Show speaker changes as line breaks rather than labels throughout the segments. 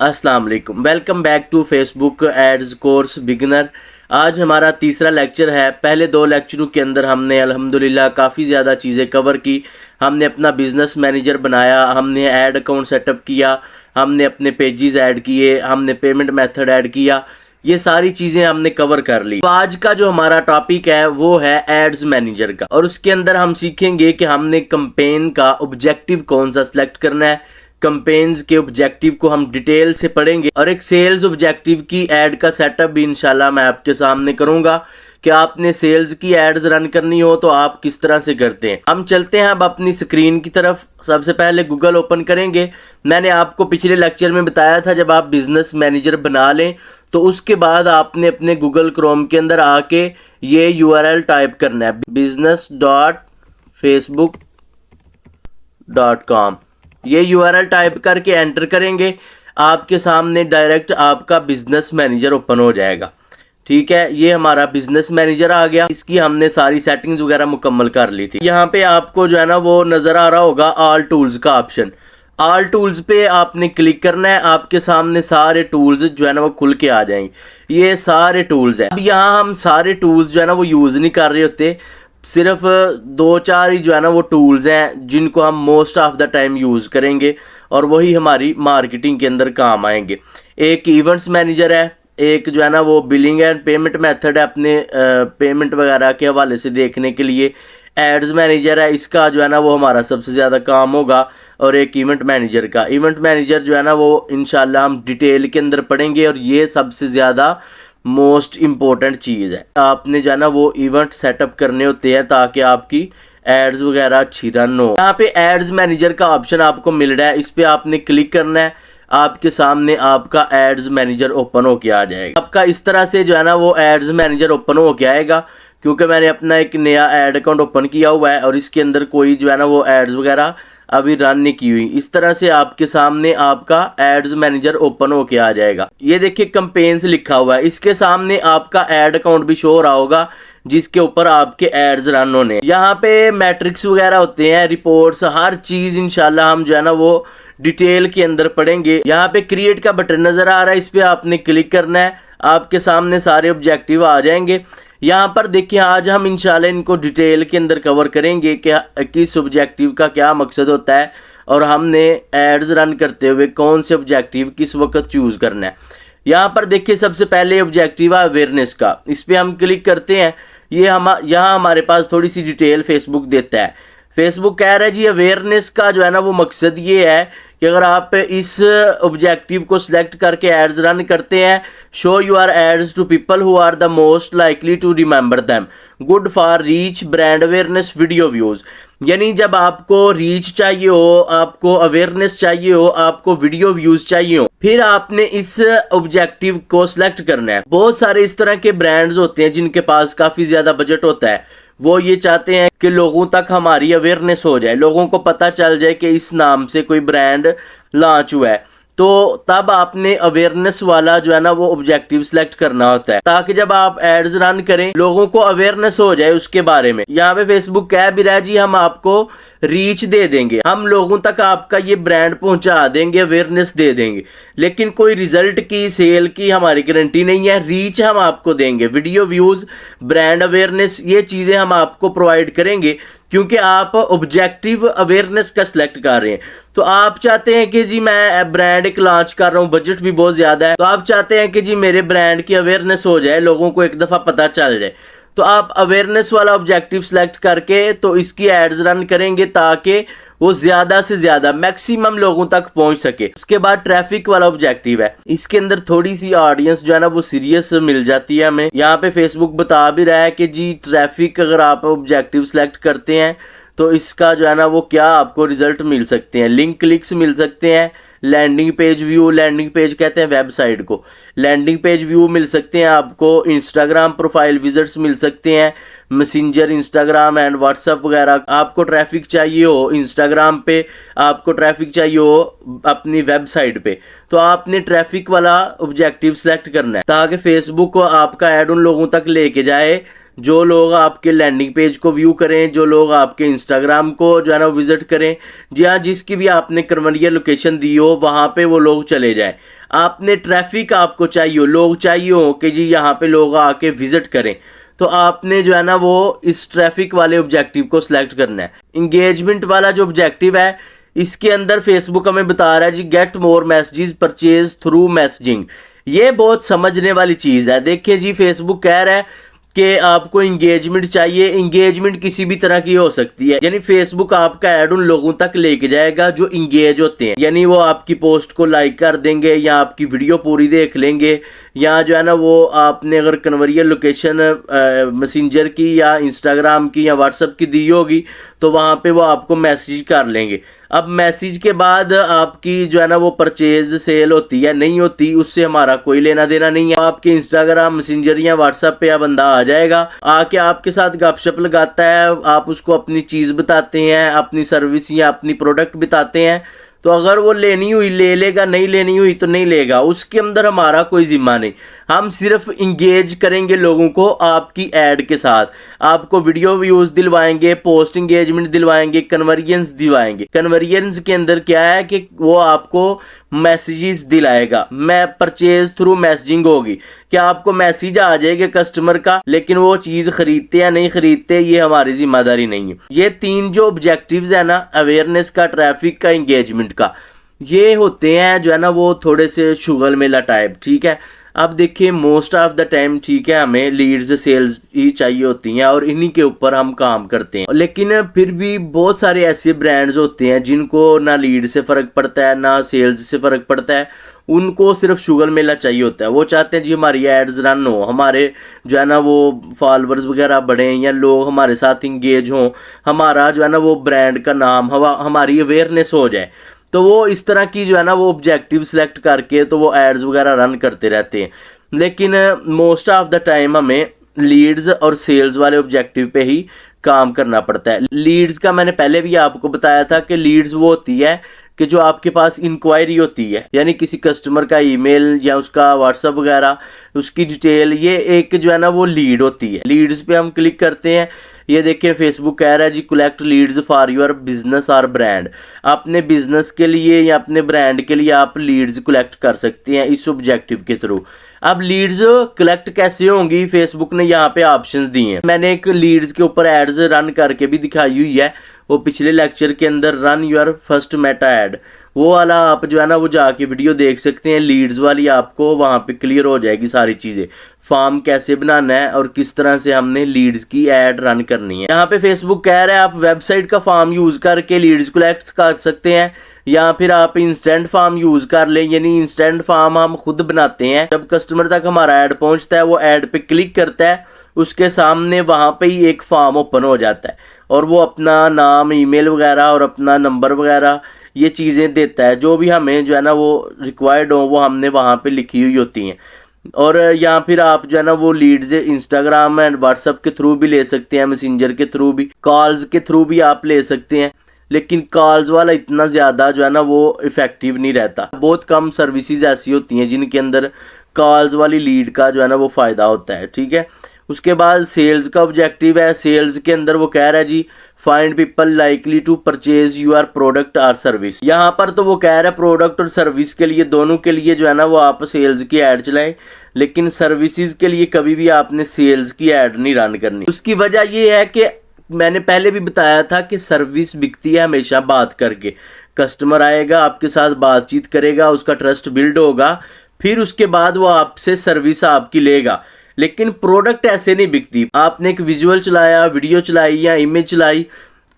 अस्सलाम वालेकुम, welcome back to Facebook ads course beginner. आज हमारा तीसरा लेक्चर है। पहले दो लेक्चरों के अंदर हमने अल्हम्दुलिल्लाह काफ़ी ज़्यादा चीज़ें कवर की। हमने अपना बिज़नेस मैनेजर बनाया, हमने ऐड अकाउंट सेटअप किया, हमने अपने पेजेस ऐड किए, हमने पेमेंट मेथड ऐड किया। ये सारी चीज़ें हमने कवर कर ली। तो आज का जो हमारा टॉपिक है वो है एड्स मैनेजर का, और उसके अंदर हम सीखेंगे कि हमने कैंपेन का ऑब्जेक्टिव कौन सा सिलेक्ट करना है। कैंपेन्स के ऑब्जेक्टिव को हम डिटेल से पढ़ेंगे, और एक सेल्स ऑब्जेक्टिव की ऐड का सेटअप भी इंशाल्लाह मैं आपके सामने करूंगा कि आपने सेल्स की एड्स रन करनी हो तो आप किस तरह से करते हैं। हम चलते हैं अब अपनी स्क्रीन की तरफ। सबसे पहले गूगल ओपन करेंगे। मैंने आपको पिछले लेक्चर में बताया था जब आप बिजनेस मैनेजर बना लें तो उसके बाद आपने अपने गूगल क्रोम के अंदर आके ये URL टाइप करना है, business.facebook.com। ये URL टाइप करके एंटर करेंगे, आपके सामने डायरेक्ट आपका बिजनेस मैनेजर ओपन हो जाएगा। ठीक है, ये हमारा बिजनेस मैनेजर आ गया। इसकी हमने सारी सेटिंग्स वगैरह मुकम्मल कर ली थी। यहाँ पे आपको जो है ना वो नज़र आ रहा होगा ऑल टूल्स का ऑप्शन। ऑल टूल्स पे आपने क्लिक करना है, आपके सामने सारे टूल्स जो है ना वो खुल के आ जाएंगे। ये सारे टूल्स हैं। अब यहाँ हम सारे टूल्स जो है ना वो यूज़ नहीं कर रहे होते, सिर्फ दो चार ही जो है ना वो टूल्स हैं जिनको हम most of the time use करेंगे, और वही हमारी मार्केटिंग के अंदर काम आएंगे। एक इवेंट्स मैनेजर है, एक जो है ना वो बिलिंग एंड पेमेंट मेथड है अपने पेमेंट वगैरह के हवाले से देखने के लिए। एड्स मैनेजर है, इसका जो है ना वो हमारा सबसे ज़्यादा काम होगा। और एक इवेंट मैनेजर का, इवेंट मैनेजर जो है ना वो इंशाल्लाह हम डिटेल के अंदर पढ़ेंगे, और ये सबसे ज़्यादा मोस्ट इम्पोर्टेंट चीज़ है। आपने जो है ना वो इवेंट सेटअप करने होते हैं ताकि आपकी एड्स वगैरह अच्छी रन हो। यहाँ पे एड्स मैनेजर का ऑप्शन आपको मिल रहा है, इस पर आपने क्लिक करना है। आपके सामने आपका एड्स मैनेजर ओपन होके आ जाएगा। आपका इस तरह से जो है ना वो एड्स मैनेजर ओपन होके आएगा, क्योंकि मैंने अपना एक नया एड अकाउंट ओपन किया हुआ है और इसके अंदर कोई जो है ना वो एड्स वगैरह अभी रन नहीं की हुई। इस तरह से आपके सामने आपका एड्स मैनेजर ओपन होके आ जाएगा। ये देखिए कैंपेन्स लिखा हुआ है, इसके सामने आपका एड अकाउंट भी शो हो रहा होगा जिसके ऊपर आपके एड्स रन होने। यहाँ पे मैट्रिक्स वगैरह होते हैं, रिपोर्ट्स, हर चीज इंशाल्लाह हम जो है ना वो डिटेल के अंदर पढ़ेंगे। यहाँ पे क्रिएट का बटन नजर आ रहा है, इस पे आपने क्लिक करना है, आपके सामने सारे ऑब्जेक्टिव आ जाएंगे। यहाँ पर देखिए आज हम इंशाल्लाह इनको डिटेल के अंदर कवर करेंगे कि किस ऑब्जेक्टिव का क्या मकसद होता है, और हमने एड्स रन करते हुए कौन से ऑब्जेक्टिव किस वक्त चूज करना है। यहाँ पर देखिए सबसे पहले ऑब्जेक्टिव है अवेयरनेस का, इस पर हम क्लिक करते हैं। ये यहाँ हमारे पास थोड़ी सी डिटेल फेसबुक देता है। फेसबुक कह रहा है जी अवेयरनेस का जो है ना वो मकसद ये है कि अगर आप इस ऑब्जेक्टिव को सिलेक्ट करके एड्स रन करते हैं, show your ads to people who are the most likely to remember them, good for reach, brand awareness, video views. यानी जब आपको रीच चाहिए हो, आपको अवेयरनेस चाहिए हो, आपको वीडियो व्यूज चाहिए हो, फिर आपने इस ऑब्जेक्टिव को सिलेक्ट करना है। बहुत सारे इस तरह के ब्रांड्स होते हैं जिनके पास काफी ज्यादा बजट होता है, वो ये चाहते हैं कि लोगों तक हमारी अवेयरनेस हो जाए, लोगों को पता चल जाए कि इस नाम से कोई ब्रांड लॉन्च हुआ है। तो तब आपने अवेयरनेस वाला जो है ना वो ऑब्जेक्टिव सिलेक्ट करना होता है, ताकि जब आप एड्स रन करें लोगों को अवेयरनेस हो जाए उसके बारे में। यहाँ पे फेसबुक कह भी रहा है जी हम आपको रीच दे देंगे, हम लोगों तक आपका ये ब्रांड पहुंचा देंगे, अवेयरनेस दे देंगे, लेकिन कोई रिजल्ट की, सेल की हमारी गारंटी नहीं है। रीच हम आपको देंगे, वीडियो व्यूज, ब्रांड अवेयरनेस, ये चीजें हम आपको प्रोवाइड करेंगे, क्योंकि आप ऑब्जेक्टिव अवेयरनेस का सिलेक्ट कर रहे हैं। तो आप चाहते हैं कि जी मैं ब्रांड एक लॉन्च कर रहा हूँ, बजट भी बहुत ज्यादा है, तो आप चाहते हैं कि जी मेरे ब्रांड की अवेयरनेस हो जाए, लोगों को एक दफा पता चल जाए। तो आप अवेयरनेस वाला ऑब्जेक्टिव सिलेक्ट करके तो इसकी एड्स रन करेंगे ताकि वो ज्यादा से ज्यादा मैक्सिमम लोगों तक पहुंच सके। उसके बाद ट्रैफिक वाला ऑब्जेक्टिव है, इसके अंदर थोड़ी सी ऑडियंस जो है ना वो सीरियस मिल जाती है हमें। यहाँ पे फेसबुक बता भी रहा है कि जी ट्रैफिक अगर आप ऑब्जेक्टिव सिलेक्ट करते हैं तो इसका जो है ना वो क्या आपको रिजल्ट मिल सकते हैं, लिंक क्लिक्स मिल सकते हैं, landing page view, landing page कहते हैं वेबसाइट को, लैंडिंग पेज व्यू मिल सकते हैं आपको, इंस्टाग्राम प्रोफाइल विजिट्स मिल सकते हैं, मैसेंजर, इंस्टाग्राम एंड व्हाट्सएप वगैरह। आपको ट्रैफिक चाहिए हो इंस्टाग्राम पे, आपको ट्रैफिक चाहिए हो अपनी वेबसाइट पे, तो आपने ट्रैफिक वाला ऑब्जेक्टिव सिलेक्ट करना है ताकि फेसबुक को आपका ऐड उन लोगों तक लेके जाए जो लोग आपके लैंडिंग पेज को व्यू करें, जो लोग आपके इंस्टाग्राम को जो है ना विजिट करें, जी हाँ, जिसकी भी आपने कन्वर्जन लोकेशन दी हो वहाँ पे वो लोग चले जाएं। आपने ट्रैफिक आपको चाहिए हो, लोग चाहिए हो कि जी यहाँ पे लोग आके विजिट करें, तो आपने जो है ना वो इस ट्रैफिक वाले ऑब्जेक्टिव को सिलेक्ट करना है। इंगेजमेंट वाला जो ऑब्जेक्टिव है इसके अंदर फेसबुक हमें बता रहा है जी get more messages purchase through messaging. ये बहुत समझने वाली चीज़ है। देखिए जी फेसबुक कह रहा है कि आपको इंगेजमेंट चाहिए। इंगेजमेंट किसी भी तरह की हो सकती है, यानी फेसबुक आपका ऐड उन लोगों तक लेके जाएगा जो इंगेज होते हैं, यानी वो आपकी पोस्ट को लाइक कर देंगे या आपकी वीडियो पूरी देख लेंगे, या जो है ना वो आपने अगर कन्वर्जन लोकेशन मैसेंजर की या इंस्टाग्राम की या व्हाट्सएप की दी होगी तो वहाँ पे वो आपको मैसेज कर लेंगे। अब मैसेज के बाद आपकी जो है ना वो परचेज सेल होती है नहीं होती, उससे हमारा कोई लेना देना नहीं है। आपके इंस्टाग्राम मैसेंजर या व्हाट्सएप पे बंदा आ जाएगा, आके आपके साथ गपशप लगाता है, आप उसको अपनी चीज़ बताते हैं, अपनी सर्विस या अपनी प्रोडक्ट बताते हैं, तो अगर वो लेनी हुई ले लेगा, नहीं लेनी हुई तो नहीं लेगा, उसके अंदर हमारा कोई जिम्मा नहीं। हम सिर्फ इंगेज करेंगे लोगों को आपकी ऐड के साथ, आपको वीडियो व्यूज दिलवाएंगे, पोस्ट इंगेजमेंट दिलवाएंगे, कन्वर्जन्स दिलवाएंगे। कन्वर्जन्स के अंदर क्या है कि वो आपको मैसेजेस दिलाएगा, मैं परचेज थ्रू मैसेजिंग होगी, क्या आपको मैसेज आ जाएगा कस्टमर का, लेकिन वो चीज़ खरीदते या नहीं खरीदते ये हमारी जिम्मेदारी नहीं है। ये तीन जो ऑब्जेक्टिव्स है ना, अवेयरनेस का, ट्रैफिक का, इंगेजमेंट का, ये होते हैं जो है ना वो थोड़े से शुगल मेला टाइप। ठीक है, अब देखिए मोस्ट ऑफ द टाइम ठीक है हमें लीड्स सेल्स ही चाहिए होती हैं और इन्हीं के ऊपर हम काम करते हैं, लेकिन फिर भी बहुत सारे ऐसे ब्रांड्स होते हैं जिनको ना लीड से फ़र्क पड़ता है ना सेल्स से फ़र्क पड़ता है, उनको सिर्फ शुगर मेला चाहिए होता है। वो चाहते हैं जी हमारी एड्स रन हो, हमारे जो है ना वो फॉलोअर्स वगैरह बढ़ें या लोग हमारे साथ इंगेज हों, हमारा जो है ना वो ब्रांड का नाम हमारी अवेयरनेस हो जाए। तो वो इस तरह की जो है ना वो ऑब्जेक्टिव सिलेक्ट करके तो वो एड्स वगैरह रन करते रहते हैं, लेकिन मोस्ट ऑफ द टाइम हमें लीड्स और सेल्स वाले ऑब्जेक्टिव पे ही काम करना पड़ता है। लीड्स का मैंने पहले भी आपको बताया था कि लीड्स वो होती है कि जो आपके पास इंक्वायरी होती है, यानी किसी कस्टमर का ईमेल या उसका व्हाट्सएप वगैरह उसकी डिटेल, ये एक जो है ना वो लीड होती है। लीड्स पे हम क्लिक करते हैं, ये देखिए फेसबुक कह रहा है जी collect leads for your business और ब्रांड। अपने बिजनेस के लिए या अपने ब्रांड के लिए आप लीड्स कलेक्ट कर सकते हैं इस ऑब्जेक्टिव के थ्रू। अब लीड्स कलेक्ट कैसे होंगी, फेसबुक ने यहाँ पे ऑप्शंस दिए हैं। मैंने एक लीड्स के ऊपर एड्स रन करके भी दिखाई हुई है, वो पिछले लेक्चर के अंदर, run your first Meta ad, वो वाला आप जो है ना वो जाके वीडियो देख सकते हैं। लीड्स वाली आपको वहाँ पे क्लियर हो जाएगी सारी चीज़ें, फॉर्म कैसे बनाना है और किस तरह से हमने लीड्स की ऐड रन करनी है। यहाँ पे फेसबुक कह रहा है आप वेबसाइट का फॉर्म यूज़ करके लीड्स कलेक्ट कर सकते हैं, या फिर आप इंस्टेंट फॉर्म यूज़ कर लें, यानी इंस्टेंट फॉर्म हम खुद बनाते हैं। जब कस्टमर तक हमारा ऐड पहुँचता है, वो ऐड पे क्लिक करता है, उसके सामने वहाँ पे ही एक फॉर्म ओपन हो जाता है और वो अपना नाम, ईमेल वगैरह और अपना नंबर वगैरह ये चीज़ें देता है, जो भी हमें जो है ना वो रिक्वायर्ड हो वो हमने वहाँ पे लिखी हुई होती हैं। और या फिर आप जो है ना वो लीड्स इंस्टाग्राम एंड व्हाट्सएप के थ्रू भी ले सकते हैं, मैसेंजर के थ्रू भी, कॉल्स के थ्रू भी आप ले सकते हैं, लेकिन कॉल्स वाला इतना ज़्यादा जो है ना वो इफ़ेक्टिव नहीं रहता। बहुत कम सर्विसेज ऐसी होती हैं जिनके अंदर कॉल्स वाली लीड का जो है ना वो फ़ायदा होता है। ठीक है, उसके बाद सेल्स का ऑब्जेक्टिव है। सेल्स के अंदर वो कह रहा है जी find people likely to purchase your product और सर्विस। यहाँ पर तो वो कह रहा है प्रोडक्ट और सर्विस के लिए, दोनों के लिए जो है ना वो आप सेल्स की ऐड चलाएं, लेकिन सर्विसेज के लिए कभी भी आपने सेल्स की ऐड नहीं रन करनी। उसकी वजह ये है कि मैंने पहले भी बताया था कि सर्विस बिकती है हमेशा बात करके। कस्टमर आएगा, आपके साथ बातचीत करेगा, उसका ट्रस्ट बिल्ड होगा, फिर उसके बाद वो आपसे सर्विस आपकी लेगा, लेकिन प्रोडक्ट ऐसे नहीं बिकती। आपने एक विजुअल चलाया, वीडियो चलाई या इमेज चलाई,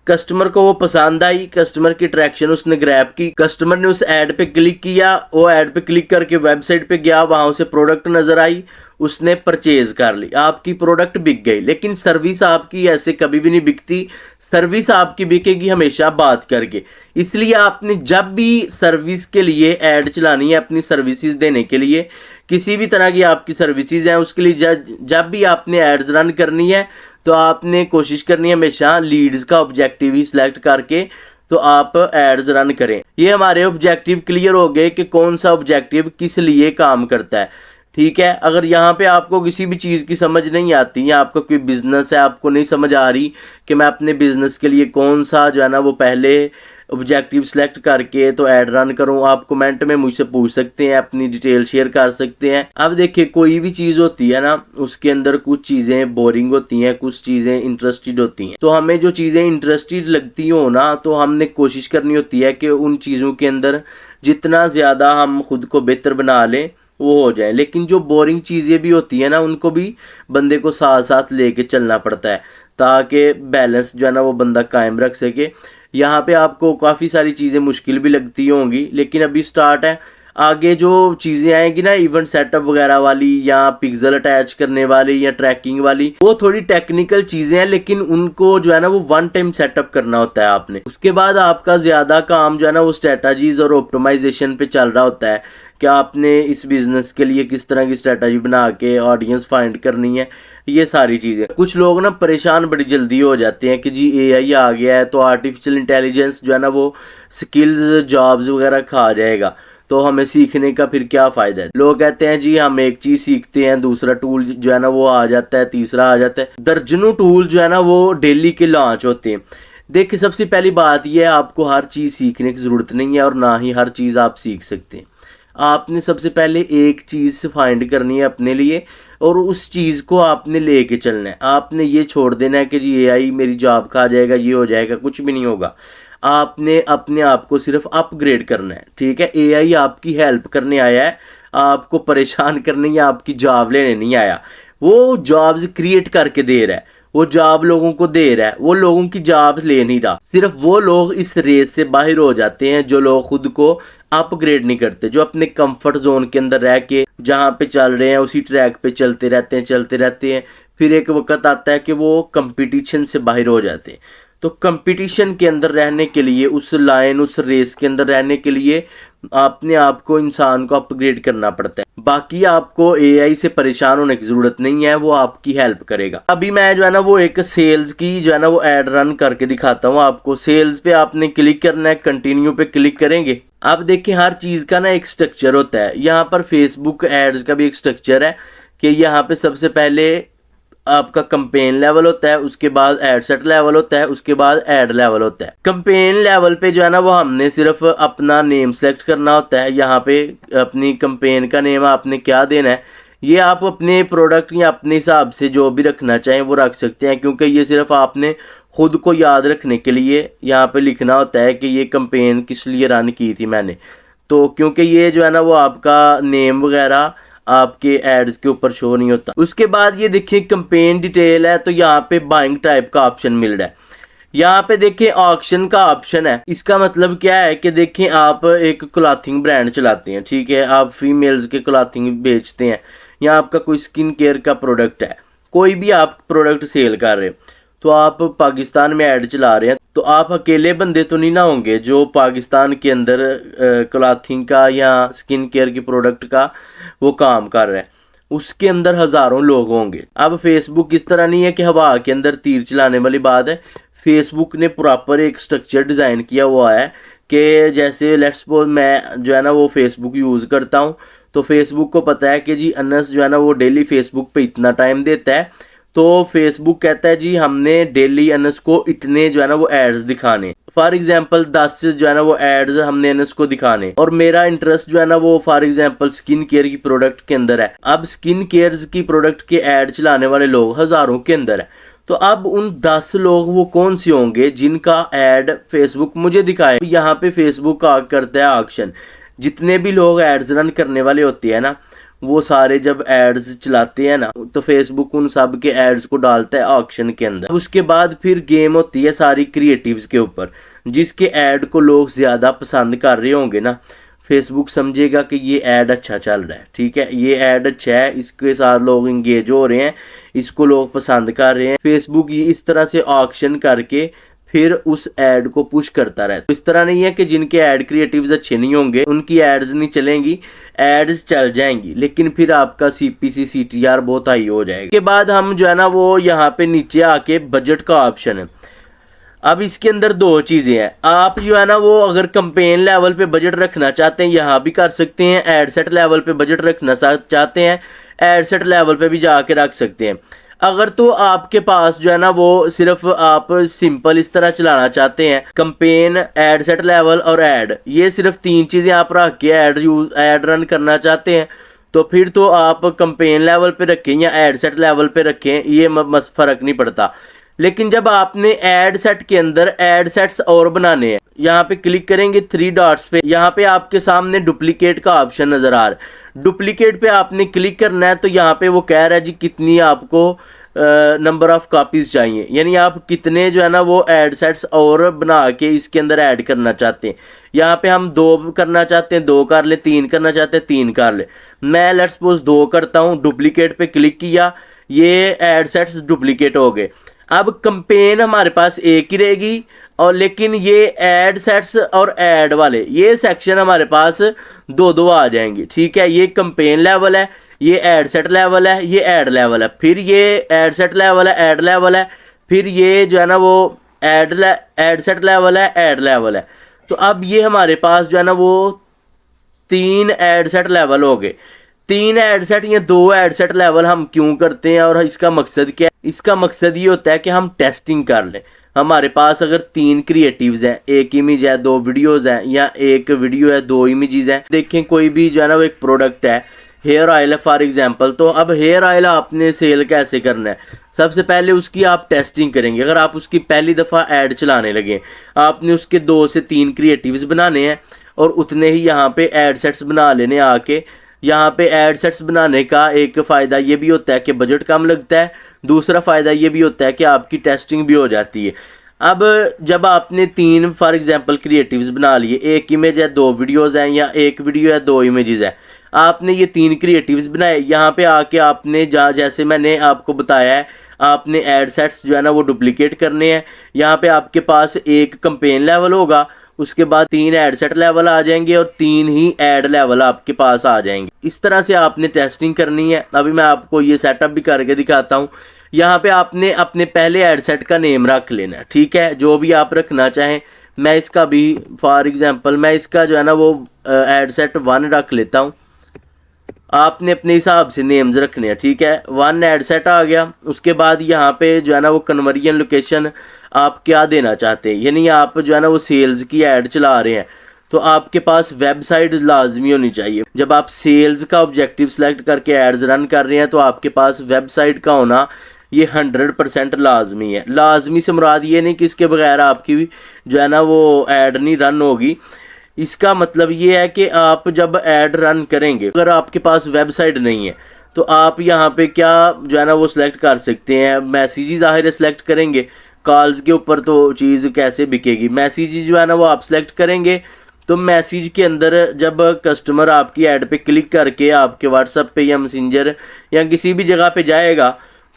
कस्टमर को वो पसंद आई, कस्टमर की अट्रैक्शन उसने ग्रैब की, कस्टमर ने उस ऐड पे क्लिक किया, वो ऐड पे क्लिक करके वेबसाइट पे गया, वहाँ उसे प्रोडक्ट नज़र आई, उसने परचेज कर ली, आपकी प्रोडक्ट बिक गई। लेकिन सर्विस आपकी ऐसे कभी भी नहीं बिकती, सर्विस आपकी बिकेगी हमेशा बात करके। इसलिए आपने जब भी सर्विस के लिए ऐड चलानी है, अपनी सर्विसेज देने के लिए, किसी भी तरह की आपकी सर्विसेज हैं उसके लिए जब भी आपने एड्स रन करनी है तो आपने कोशिश करनी है हमेशा लीड्स का ऑब्जेक्टिव ही सिलेक्ट करके तो आप एड्स रन करें। ये हमारे ऑब्जेक्टिव क्लियर हो गए कि कौन सा ऑब्जेक्टिव किस लिए काम करता है। ठीक है, अगर यहाँ पे आपको किसी भी चीज़ की समझ नहीं आती या आपका कोई बिजनेस है, आपको नहीं समझ आ रही कि मैं अपने बिजनेस के लिए कौन सा जो है ना वो पहले ऑब्जेक्टिव सेलेक्ट करके तो ऐड रन करूं। आप कमेंट में मुझसे पूछ सकते हैं, अपनी डिटेल शेयर कर सकते हैं। अब देखिए कोई भी चीज़ होती है ना, उसके अंदर कुछ चीज़ें बोरिंग होती हैं, कुछ चीज़ें इंटरेस्टेड होती हैं। तो हमें जो चीज़ें इंटरेस्टेड लगती हो ना, तो हमने कोशिश करनी होती है कि उन चीज़ों के अंदर जितना ज़्यादा हम खुद को बेहतर बना लें वो हो जाए। लेकिन जो बोरिंग चीज़ें भी होती है ना, उनको भी बंदे को साथ साथ लेके चलना पड़ता है ताकि बैलेंस जो है ना वो बंदा कायम रख सके। यहाँ पे आपको काफ़ी सारी चीज़ें मुश्किल भी लगती होंगी, लेकिन अभी स्टार्ट है। आगे जो चीज़ें आएंगी ना, इवेंट सेटअप वगैरह वाली या पिक्सल अटैच करने वाली या ट्रैकिंग वाली, वो थोड़ी टेक्निकल चीज़ें हैं, लेकिन उनको जो है ना वो वन टाइम सेटअप करना होता है आपने। उसके बाद आपका ज़्यादा काम जो है ना वो स्ट्रेटजीज और ऑप्टिमाइजेशन पे चल रहा होता है कि आपने इस बिज़नेस के लिए किस तरह की स्ट्रेटजी बना के ऑडियंस फाइंड करनी है, ये सारी चीज़ें। कुछ लोग ना परेशान बड़ी जल्दी हो जाते हैं कि जी एआई आ गया है तो आर्टिफिशियल इंटेलिजेंस जो है ना वो स्किल्स जॉब्स वगैरह खा जाएगा, तो हमें सीखने का फिर क्या फ़ायदा है। लोग कहते हैं जी हम एक चीज़ सीखते हैं, दूसरा टूल जो है ना वो आ जाता है, तीसरा आ जाता है। दर्जनों टूल जो है ना वो डेली के लॉन्च होते हैं। देखिए सबसे पहली बात यह है, आपको हर चीज़ सीखने की ज़रूरत नहीं है और ना ही हर चीज़ आप सीख सकते हैं। आपने सबसे पहले एक चीज़ फाइंड करनी है अपने लिए और उस चीज़ को आपने लेके चलना है। आपने ये छोड़ देना है कि जी एआई मेरी जॉब खा जाएगा, ये हो जाएगा, कुछ भी नहीं होगा। आपने अपने आप को सिर्फ अपग्रेड करना है, ठीक है। एआई आपकी हेल्प करने आया है, आपको परेशान करने या आपकी जॉब लेने नहीं आया। वो जॉब्स क्रिएट करके दे रहा है, वो जॉब लोगों को दे रहा है, वो लोगों की जॉब ले नहीं रहा। सिर्फ वो लोग इस रेस से बाहर हो जाते हैं जो लोग खुद को अपग्रेड नहीं करते, जो अपने कंफर्ट जोन के अंदर रह के जहाँ पे चल रहे हैं उसी ट्रैक पे चलते रहते हैं। फिर एक वक्त आता है कि वो कंपटीशन से बाहर हो जाते हैं। तो कंपटीशन के अंदर रहने के लिए, उस लाइन उस रेस के अंदर रहने के लिए अपने आप को, इंसान को अपग्रेड करना पड़ता है। बाकी आपको एआई से परेशान होने की ज़रूरत नहीं है, वो आपकी हेल्प करेगा। अभी मैं जो है ना वो एक सेल्स की जो है ना वो ऐड रन करके दिखाता हूँ आपको। सेल्स पे आपने क्लिक करना है, कंटिन्यू पे क्लिक करेंगे। आप देखिए हर चीज़ का ना एक स्ट्रक्चर होता है। यहाँ पर फेसबुक एड्स का भी एक स्ट्रक्चर है कि यहाँ पे सबसे पहले आपका कंपेन लेवल होता है, उसके बाद एड सेट लेवल होता है, उसके बाद ऐड लेवल होता है। कंपेन लेवल पे जो है ना वो हमने सिर्फ अपना नेम सेलेक्ट करना होता है। यहाँ पे अपनी कंपेन का नेम आपने क्या देना है, ये आप अपने प्रोडक्ट या अपने हिसाब से जो भी रखना चाहें वो रख सकते हैं, क्योंकि ये सिर्फ आपने खुद को याद रखने के लिए यहाँ पे लिखना होता है कि ये कंपेन किस लिए रन की थी मैंने। तो क्योंकि ये जो है ना वो आपका नेम वगैरह आपके एड्स के ऊपर शो नहीं होता। उसके बाद ये देखिए कंपेन डिटेल है, तो यहाँ पे बाइंग टाइप का ऑप्शन मिल रहा है। यहाँ पे देखिए ऑक्शन का ऑप्शन है। इसका मतलब क्या है कि देखिए आप एक क्लॉथिंग ब्रांड चलाते हैं, ठीक है, आप फीमेल्स के क्लॉथिंग बेचते हैं या आपका कोई स्किन केयर का प्रोडक्ट है, कोई भी आप प्रोडक्ट सेल कर रहे हैं, तो आप पाकिस्तान में ऐड चला रहे हैं, तो आप अकेले बंदे तो नहीं ना होंगे जो पाकिस्तान के अंदर क्लॉथिंग का या स्किन केयर के प्रोडक्ट का वो काम कर रहे हैं। उसके अंदर हज़ारों लोग होंगे। अब फेसबुक इस तरह नहीं है कि हवा के अंदर तीर चलाने वाली बात है। फेसबुक ने प्रॉपर एक स्ट्रक्चर डिज़ाइन किया हुआ है कि जैसे लेट्स सपोज मैं जो है ना वो फेसबुक यूज़ करता हूँ, तो फेसबुक को पता है कि जी अनस जो है ना वो डेली फेसबुक पे इतना टाइम देता है, तो फेसबुक कहता है जी हमने डेली अनस को इतने जो है ना वो एड्स दिखाने। फॉर एग्जांपल 10 जो है ना वो एड्स हमने अनस को दिखाने, और मेरा इंटरेस्ट जो है ना वो फॉर एग्जांपल स्किन केयर की प्रोडक्ट के अंदर है। अब स्किन केयर की प्रोडक्ट के ऐड चलाने वाले लोग हज़ारों के अंदर है, तो अब उन 10 लोग वो कौन से होंगे जिनका ऐड फेसबुक मुझे दिखाए। यहाँ पे फेसबुक करता है ऑक्शन। जितने भी लोग एड्स रन करने वाले होते हैं ना, वो सारे जब एड्स चलाते हैं ना, तो फेसबुक उन सब के एड्स को डालता है ऑक्शन के अंदर। उसके बाद फिर गेम होती है सारी क्रिएटिव्स के ऊपर। जिसके ऐड को लोग ज़्यादा पसंद कर रहे होंगे ना, फेसबुक समझेगा कि ये ऐड अच्छा चल रहा है, ठीक है, ये ऐड अच्छा है, इसके साथ लोग इंगेज हो रहे हैं, इसको लोग पसंद कर रहे हैं। फेसबुक ये इस तरह से ऑक्शन करके फिर उस ऐड को पुश करता रहता है। इस तरह नहीं है कि जिनके ऐड क्रिएटिव्स अच्छे नहीं होंगे उनकी एड्स नहीं चलेंगी, एड्स चल जाएंगी, लेकिन फिर आपका सीपीसी सीटीआर बहुत हाई हो जाएगा। के बाद हम जो है ना वो यहाँ पे नीचे आके बजट का ऑप्शन है। अब इसके अंदर दो चीज़ें हैं। आप जो है ना वो अगर कंपेन लेवल पे बजट रखना चाहते हैं यहाँ भी कर सकते हैं, एड सेट लेवल पे बजट रखना चाहते हैं एड सेट लेवल पे भी जाके रख सकते हैं। अगर तो आपके पास जो है ना वो सिर्फ आप सिंपल इस तरह चलाना चाहते हैं, कैंपेन, एड सेट लेवल और ऐड, ये सिर्फ 3 चीज़ें आप रख के ऐड रन करना चाहते हैं, तो फिर तो आप कैंपेन लेवल पे रखें या एड सेट लेवल पे रखें, ये फ़र्क नहीं पड़ता। लेकिन जब आपने एड सेट के अंदर एड सेट्स और बनाने हैं, यहाँ पे क्लिक करेंगे 3 डॉट्स पे, यहाँ पे आपके सामने डुप्लीकेट का ऑप्शन नज़र आ रहा है। डुप्लीकेट पे आपने क्लिक करना है, तो यहाँ पे वो कह रहा है जी कितनी आपको नंबर ऑफ कॉपीज़ चाहिए, यानी आप कितने जो है ना वो एड सेट्स और बना के इसके अंदर ऐड करना चाहते हैं। यहाँ पे हम 2 करना चाहते हैं 2 कर ले, 3 करना चाहते हैं 3 कर ले। मैं लेट्स सपोज 2 करता हूँ, डुप्लीकेट पे क्लिक किया, ये एड सेट्स डुप्लीकेट हो गए। अब कैंपेन हमारे पास एक ही रहेगी, और लेकिन ये एड सेट्स और ऐड वाले ये सेक्शन हमारे पास 2 आ जाएंगे। ठीक है, ये कैंपेन लेवल है, ये एड सेट लेवल है, ये ऐड लेवल है, फिर ये एड सेट लेवल है, ऐड लेवल है, फिर ये जो है ना वो एड सेट लेवल है, ऐड लेवल है। तो अब ये हमारे पास जो है ना वो 3 एड सेट लेवल हो गए। 3 एड सेट या 2 एड सेट लेवल हम क्यों करते हैं और इसका मकसद क्या है? इसका मकसद ये होता है कि हम टेस्टिंग कर लें। हमारे पास अगर 3 क्रिएटिव्स हैं, एक इमेज है, 2 वीडियोस हैं, या एक वीडियो है, 2 इमेजेस हैं। देखें कोई भी जो है ना वो एक प्रोडक्ट है, हेयर ऑयल है फॉर एग्जांपल, तो अब हेयर ऑयल आपने सेल कैसे करना है? सबसे पहले उसकी आप टेस्टिंग करेंगे। अगर आप उसकी पहली दफ़ा ऐड चलाने लगे, आपने उसके 2 से 3 क्रिएटिव्स बनाने हैं और उतने ही यहाँ पे ऐड सेट्स बना लेने आके। यहाँ पे ऐड सेट्स बनाने का एक फ़ायदा ये भी होता है कि बजट कम लगता है, दूसरा फ़ायदा ये भी होता है कि आपकी टेस्टिंग भी हो जाती है। अब जब आपने 3 फॉर एग्जांपल क्रिएटिव्स बना लिए, एक इमेज है, 2 वीडियोज़ हैं, या एक वीडियो है, 2 इमेजेस हैं, आपने ये 3 क्रिएटिव्स बनाए। यहाँ पे आके आपने जैसे मैंने आपको बताया है, आपने ऐड सेट्स जो है ना वो डुप्लीकेट करने हैं। यहाँ पे आपके पास एक कैंपेन लेवल होगा, उसके बाद 3 ऐड सेट लेवल आ जाएंगे और 3 ही ऐड लेवल आपके पास आ जाएंगे। इस तरह से आपने टेस्टिंग करनी है। अभी मैं आपको ये सेटअप भी करके दिखाता हूँ। यहाँ पे आपने अपने पहले ऐड सेट का नेम रख लेना है, ठीक है, जो भी आप रखना चाहें। मैं इसका भी फॉर एग्जांपल मैं इसका जो है ना वो ऐड सेट 1 रख लेता हूँ। आपने अपने हिसाब से नेम्स रखने हैं, ठीक है। 1 ऐड सेट आ गया। उसके बाद यहाँ पे जो है ना वो कन्वर्जन लोकेशन आप क्या देना चाहते हैं, यानी आप जो है ना वो सेल्स की ऐड चला रहे हैं, तो आपके पास वेबसाइट लाजमी होनी चाहिए। जब आप सेल्स का ऑब्जेक्टिव सेलेक्ट करके एड्स रन कर रहे हैं, तो आपके पास वेबसाइट का होना ये 100% लाजमी है। लाजमी से मुराद ये नहीं कि इसके बगैर आपकी जो है ना वो ऐड नहीं रन होगी। इसका मतलब ये है कि आप जब ऐड रन करेंगे, अगर आपके पास वेबसाइट नहीं है, तो आप यहाँ पे क्या जो है ना वो सिलेक्ट कर सकते हैं, मैसेजेस ज़ाहिर सेलेक्ट करेंगे। कॉल्स के ऊपर तो चीज़ कैसे बिकेगी, मैसेज जो है ना वो आप सिलेक्ट करेंगे। तो मैसेज के अंदर जब कस्टमर आपकी ऐड पे क्लिक करके आपके व्हाट्सएप पे या मैसेंजर या किसी भी जगह पे जाएगा,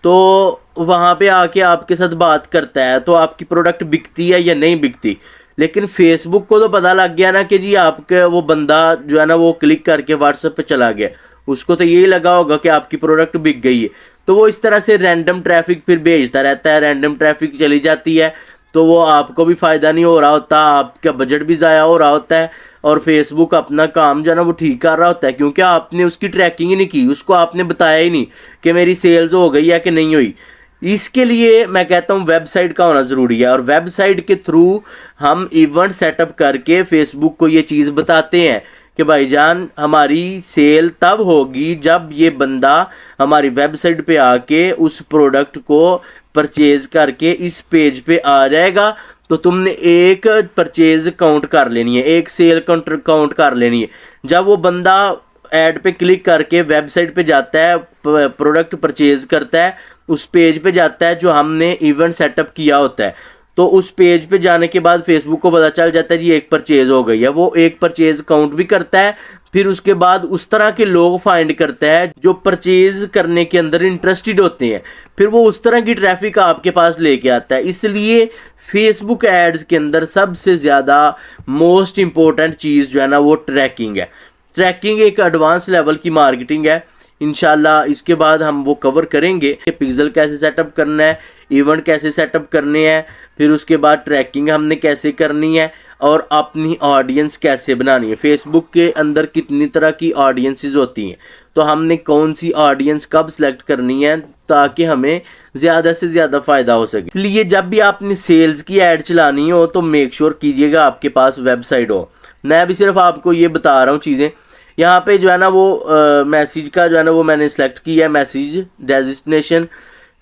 तो वहाँ पे आके आपके साथ बात करता है, तो आपकी प्रोडक्ट बिकती है या नहीं बिकती। लेकिन फेसबुक को तो पता लग गया ना कि जी आपके वो बंदा जो है ना वो क्लिक करके व्हाट्सएप पे चला गया, उसको तो यही लगा होगा कि आपकी प्रोडक्ट बिक गई है। तो वो इस तरह से रैंडम ट्रैफिक फिर भेजता रहता है, रैंडम ट्रैफिक चली जाती है, तो वो आपको भी फ़ायदा नहीं हो रहा होता, आपका बजट भी ज़ाया हो रहा होता है, और फेसबुक अपना काम जो है ना वो ठीक कर रहा होता है, क्योंकि आपने उसकी ट्रैकिंग ही नहीं की, उसको आपने बताया ही नहीं कि मेरी सेल्स हो गई है कि नहीं हुई। इसके लिए मैं कहता हूँ वेबसाइट का होना ज़रूरी है, और वेबसाइट के थ्रू हम इवेंट सेटअप करके फेसबुक को ये चीज़ बताते हैं कि भाईजान हमारी सेल तब होगी जब ये बंदा हमारी वेबसाइट पे आके उस प्रोडक्ट को परचेज करके इस पेज पे आ जाएगा। तो तुमने एक परचेज काउंट कर लेनी है, एक सेल काउंट कर लेनी है। जब वो बंदा ऐड पे क्लिक करके वेबसाइट पे जाता है, प्रोडक्ट परचेज करता है, उस पेज पे जाता है जो हमने इवेंट सेटअप किया होता है, तो उस पेज पे जाने के बाद फेसबुक को पता चल जाता है जी एक परचेज हो गई है। वो एक परचेज काउंट भी करता है, फिर उसके बाद उस तरह के लोग फाइंड करता है जो परचेज करने के अंदर इंटरेस्टेड होते हैं, फिर वो उस तरह की ट्रैफिक आपके पास लेके आता है। इसलिए फेसबुक एड्स के अंदर सबसे ज़्यादा मोस्ट इम्पोर्टेंट चीज़ जो है ना वो ट्रैकिंग है। ट्रैकिंग एक एडवांस लेवल की मार्केटिंग है। इंशाल्लाह इसके बाद हम वो कवर करेंगे कि पिक्सल कैसे सेटअप करना है, इवेंट कैसे सेटअप करने हैं, फिर उसके बाद ट्रैकिंग हमने कैसे करनी है। और अपनी ऑडियंस कैसे बनानी है। फेसबुक के अंदर कितनी तरह की ऑडियंसेस होती हैं, तो हमने कौन सी ऑडियंस कब सिलेक्ट करनी है ताकि हमें ज़्यादा से ज़्यादा फ़ायदा हो सके। इसलिए जब भी आपने सेल्स की ऐड चलानी हो तो मेक श्योर कीजिएगा आपके पास वेबसाइट हो। मैं भी सिर्फ आपको ये बता रहा हूँ चीज़ें। यहाँ पे जो है ना वो मैसेज का जो है ना वो मैंने सेलेक्ट किया है, मैसेज डेजिग्नेशन।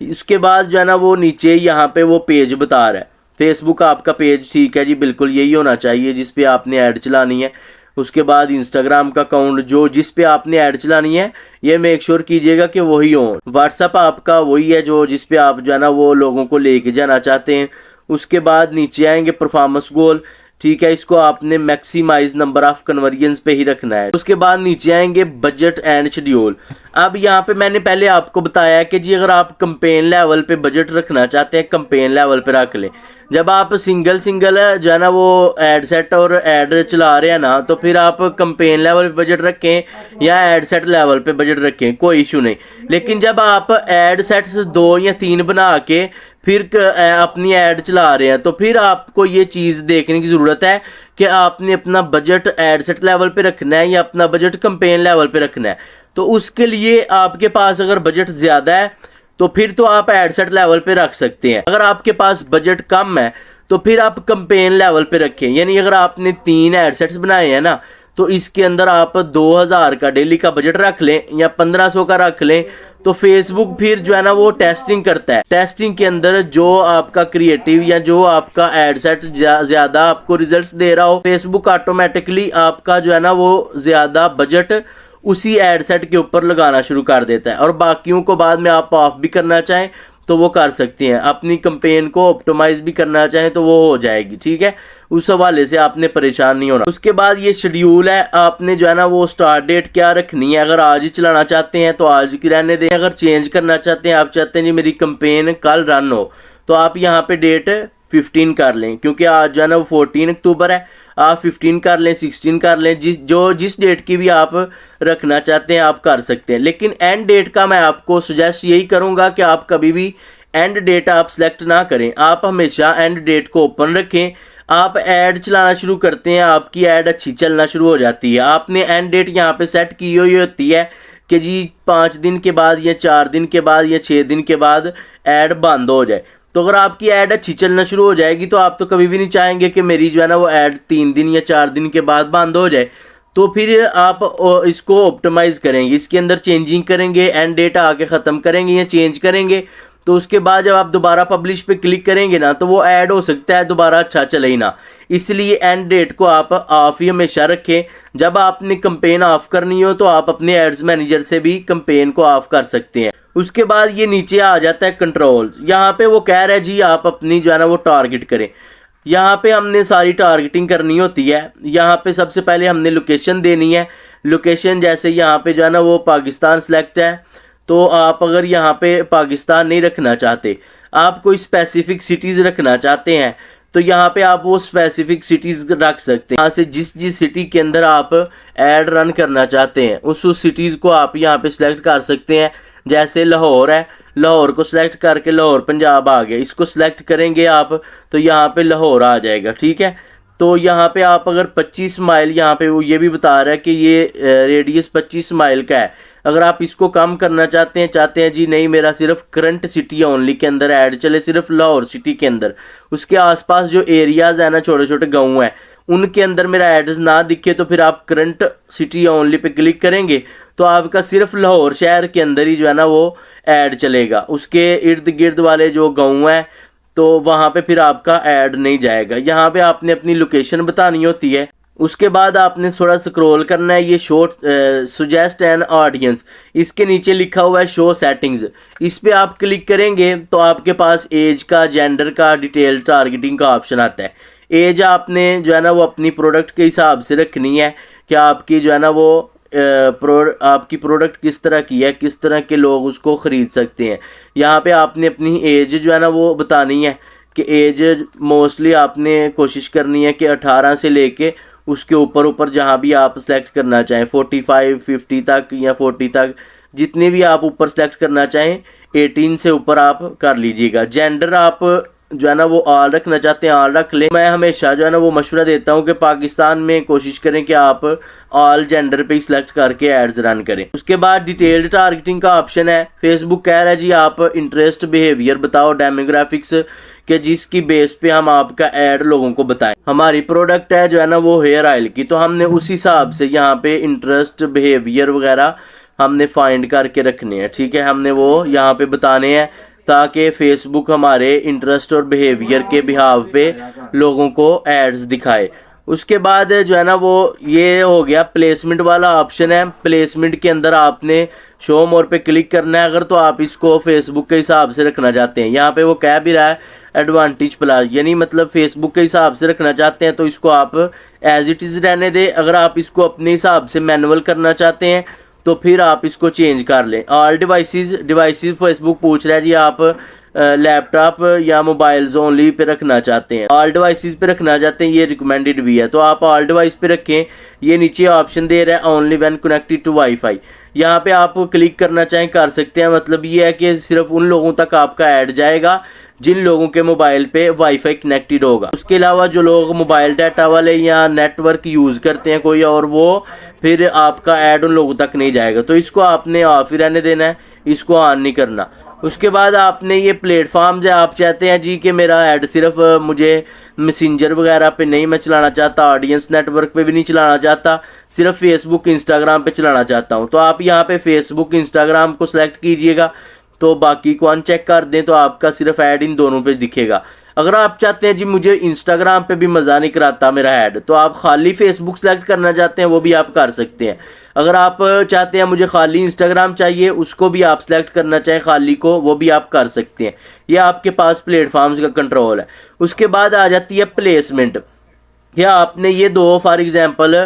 उसके बाद जो है ना वो नीचे यहाँ पे वो पेज बता रहा है फेसबुक आपका पेज, ठीक है जी, बिल्कुल यही होना चाहिए जिस पे आपने ऐड चलानी है। उसके बाद इंस्टाग्राम का अकाउंट जो जिस पे आपने ऐड चलानी है ये मेक श्योर कीजिएगा कि वही हो। व्हाट्सअप आपका वही है जो जिस पे आप जो है ना वो लोगों को लेके जाना चाहते हैं। उसके बाद नीचे आएंगे परफॉर्मेंस गोल, ठीक है, इसको आपने मैक्सिमाइज नंबर ऑफ कन्वर्जन्स पे ही रखना है। उसके बाद नीचे आएंगे बजट एंड शेड्यूल। अब यहाँ पे मैंने पहले आपको बताया कि जी अगर आप कंपेन लेवल पे बजट रखना चाहते हैं कंपेन लेवल पे रख लें। जब आप सिंगल जो है ना वो एड सेट और एड चला रहे हैं ना, तो फिर आप कंपेन लेवल पे बजट रखें या एड सेट लेवल पे बजट रखें, कोई इशू नहीं। लेकिन जब आप एड सेट्स 2 या 3 बना के फिर अपनी ऐड चला रहे हैं तो फिर आपको ये चीज़ देखने की ज़रूरत है कि आपने अपना बजट एड सेट लेवल पे रखना है या अपना बजट कंपेन लेवल पे रखना है। तो उसके लिए आपके पास अगर बजट ज़्यादा है तो फिर तो आप एड सेट लेवल पे रख सकते हैं। अगर आपके पास बजट कम है तो फिर आप कंपेन लेवल पे रखें। यानी अगर आपने 3 एड सेट्स बनाए हैं ना तो इसके अंदर आप 2000 का डेली का बजट रख लें या 1500 का रख लें, तो फेसबुक फिर जो है ना वो टेस्टिंग करता है। टेस्टिंग के अंदर जो आपका क्रिएटिव या जो आपका एड सेट ज़्यादा आपको रिजल्ट्स दे रहा हो, फेसबुक ऑटोमेटिकली आपका जो है ना वो ज़्यादा बजट उसी एड सेट के ऊपर लगाना शुरू कर देता है। और बाकियों को बाद में आप ऑफ भी करना चाहें तो वो कर सकते हैं, अपनी कंपेन को ऑप्टिमाइज भी करना चाहें तो वो हो जाएगी, ठीक है। उस हवाले से आपने परेशान नहीं होना। उसके बाद ये शेड्यूल है, आपने जो है ना वो स्टार्ट डेट क्या रखनी है। अगर आज ही चलाना चाहते हैं तो आज की रहने दें। अगर चेंज करना चाहते हैं, आप चाहते हैं जी मेरी कंपेन कल रन हो, तो आप यहाँ पे डेट 15 कर लें, क्योंकि आज जो है ना वो 14 अक्टूबर है। आप 15 कर लें, 16 कर लें, जिस डेट की भी आप रखना चाहते हैं आप कर सकते हैं। लेकिन एंड डेट का मैं आपको सजेस्ट यही करूंगा कि आप कभी भी एंड डेट आप सेलेक्ट ना करें। आप हमेशा एंड डेट को ओपन रखें। आप ऐड चलाना शुरू करते हैं, आपकी ऐड अच्छी चलना शुरू हो जाती है। आपने एंड डेट यहाँ पे सेट की हुई होती है कि जी 5 दिन के बाद या 4 दिन के बाद या 6 दिन के बाद ऐड बंद हो जाए। तो अगर आपकी ऐड अच्छी चलना शुरू हो जाएगी तो आप तो कभी भी नहीं चाहेंगे कि मेरी जो है ना वो ऐड 3 दिन या 4 दिन के बाद बंद हो जाए। तो फिर आप इसको ऑप्टिमाइज करेंगे, इसके अंदर चेंजिंग करेंगे, एंड डेट आके ख़त्म करेंगे या चेंज करेंगे। तो उसके बाद जब आप दोबारा पब्लिश पे क्लिक करेंगे ना तो वो ऐड हो सकता है दोबारा अच्छा चले ही ना। इसलिए एंड डेट को आप ऑफ ही हमेशा रखें। जब आपने कंपेन ऑफ करनी हो तो आप अपने एड्स मैनेजर से भी कंपेन को ऑफ कर सकते हैं। उसके बाद ये नीचे आ जाता है कंट्रोल। यहाँ पे वो कह रहा है जी आप अपनी जो है ना वो टारगेट करें। यहाँ पे हमने सारी टारगेटिंग करनी होती है। यहाँ पे सबसे पहले हमने लोकेशन देनी है। लोकेशन जैसे यहाँ पे जो है ना वो पाकिस्तान सेलेक्ट है, तो आप अगर यहाँ पे पाकिस्तान नहीं रखना चाहते, आप कोई स्पेसिफिक सिटीज़ रखना चाहते हैं, तो यहाँ पे आप वो स्पेसिफिक सिटीज़ रख सकते हैं। यहाँ से जिस सिटी के अंदर आप ऐड रन करना चाहते हैं उस सिटीज़ को आप यहाँ पे सिलेक्ट कर सकते हैं। जैसे लाहौर है, लाहौर को सिलेक्ट करके लाहौर पंजाब आ गया, इसको सिलेक्ट करेंगे आप तो यहाँ पे लाहौर आ जाएगा, ठीक है। तो यहाँ पे आप अगर 25 माइल, यहाँ पे वो ये भी बता रहा है कि ये रेडियस 25 माइल का है। अगर आप इसको कम करना चाहते हैं जी नहीं मेरा सिर्फ करंट सिटी ओनली के अंदर ऐड चले, सिर्फ लाहौर सिटी के अंदर, उसके आसपास जो एरियाज़ है ना छोटे छोटे गाँव हैं उनके अंदर मेरा एड्स ना दिखे, तो फिर आप current city only pay click करेंगे तो आपका सिर्फ लाहौर शहर के अंदर ही जो है ना वो ऐड चलेगा। उसके इर्द गिर्द वाले जो गाँव हैं तो वहाँ पे फिर आपका ऐड नहीं जाएगा। यहाँ पे आपने अपनी लोकेशन बतानी होती है। उसके बाद आपने थोड़ा स्क्रॉल करना है, ये शो सुजेस्ट एन ऑडियंस, इसके नीचे लिखा हुआ है शो सेटिंग्स, इस पे आप क्लिक करेंगे तो आपके पास एज का, जेंडर का, डिटेल टारगेटिंग का ऑप्शन आता है। एज आपने जो है ना वो अपनी प्रोडक्ट के हिसाब से रखनी है कि आपकी जो है ना वो आपकी प्रोडक्ट किस तरह की है, किस तरह के लोग उसको ख़रीद सकते हैं। यहाँ पे आपने अपनी एज जो है ना वो बतानी है कि एज मोस्टली आपने कोशिश करनी है कि 18 से लेके उसके ऊपर जहाँ भी आप सेलेक्ट करना चाहें 45, 50 तक या 40 तक, जितने भी आप ऊपर सेलेक्ट करना चाहें 18 से ऊपर आप कर लीजिएगा। जेंडर आप जो है ना वो ऑल रखना चाहते हैं ऑल रख लें। मैं हमेशा जो है ना वो मशवरा देता हूँ कि पाकिस्तान में कोशिश करें कि आप ऑल जेंडर पे सिलेक्ट करके एड्स रन करें। उसके बाद डिटेल्ड टारगेटिंग का ऑप्शन है। फेसबुक कह रहा है जी आप इंटरेस्ट बिहेवियर बताओ डेमोग्राफिक्स कि जिसकी बेस पे हम आपका ऐड लोगों को बताएं। हमारी प्रोडक्ट है जो है ना वो हेयर ऑयल की, तो हमने उस हिसाब से यहाँ पे इंटरेस्ट बिहेवियर वगैरह हमने फाइंड करके रखने हैं। ठीक है, हमने वो यहाँ पे बताने हैं ताकि फेसबुक हमारे इंटरेस्ट और बिहेवियर के बिहाव पे लोगों को एड्स दिखाए। उसके बाद जो है ना वो ये हो गया प्लेसमेंट वाला ऑप्शन है। प्लेसमेंट के अंदर आपने शो मोर पे क्लिक करना है अगर तो आप इसको फेसबुक के हिसाब से रखना चाहते हैं। यहाँ पे वो कह भी रहा है एडवांटेज प्लस, यानी मतलब फेसबुक के हिसाब से रखना चाहते हैं तो इसको आप एज इट इज़ रहने दें। अगर आप इसको अपने हिसाब से मैनुअल करना चाहते हैं तो फिर आप इसको चेंज कर लें। ऑल डिवाइसेस फेसबुक पूछ रहा है जी आप लैपटॉप या मोबाइल्स ओनली पे रखना चाहते हैं। ऑल डिवाइसेस पे रखना चाहते हैं, ये रिकमेंडेड भी है तो आप ऑल डिवाइस पे रखें। ये नीचे ऑप्शन दे रहा है only when connected to wifi, यहाँ पे आप क्लिक करना चाहें कर सकते हैं। मतलब ये है कि सिर्फ उन लोगों तक आपका ऐड जाएगा जिन लोगों के मोबाइल पे वाईफाई कनेक्टेड होगा। उसके अलावा जो लोग मोबाइल डाटा वाले या नेटवर्क यूज़ करते हैं कोई और, वो फिर आपका ऐड उन लोगों तक नहीं जाएगा। तो इसको आपने ऑफ ही रहने देना है, इसको ऑन नहीं करना। उसके बाद आपने ये प्लेटफॉर्म जो आप चाहते हैं जी कि मेरा ऐड सिर्फ मुझे मैसेंजर वगैरह पे नहीं मैं चलाना चाहता, ऑडियंस नेटवर्क पे भी नहीं चलाना चाहता, सिर्फ फेसबुक इंस्टाग्राम पे चलाना चाहता हूँ, तो आप यहाँ पे फेसबुक इंस्टाग्राम को सिलेक्ट कीजिएगा। तो बाकी को अनचेक कर दें तो आपका सिर्फ ऐड इन दोनों पे दिखेगा। अगर आप चाहते हैं जी मुझे इंस्टाग्राम पे भी मज़ा नहीं कराता मेरा ऐड, तो आप खाली फेसबुक सेलेक्ट करना चाहते हैं वो भी आप कर सकते हैं। अगर आप चाहते हैं मुझे खाली इंस्टाग्राम चाहिए, उसको भी आप सेलेक्ट करना चाहें खाली को, वो भी आप कर सकते हैं। ये आपके पास प्लेटफॉर्म्स का कंट्रोल है। उसके बाद आ जाती है प्लेसमेंट। या आपने ये दो फॉर एग्जांपल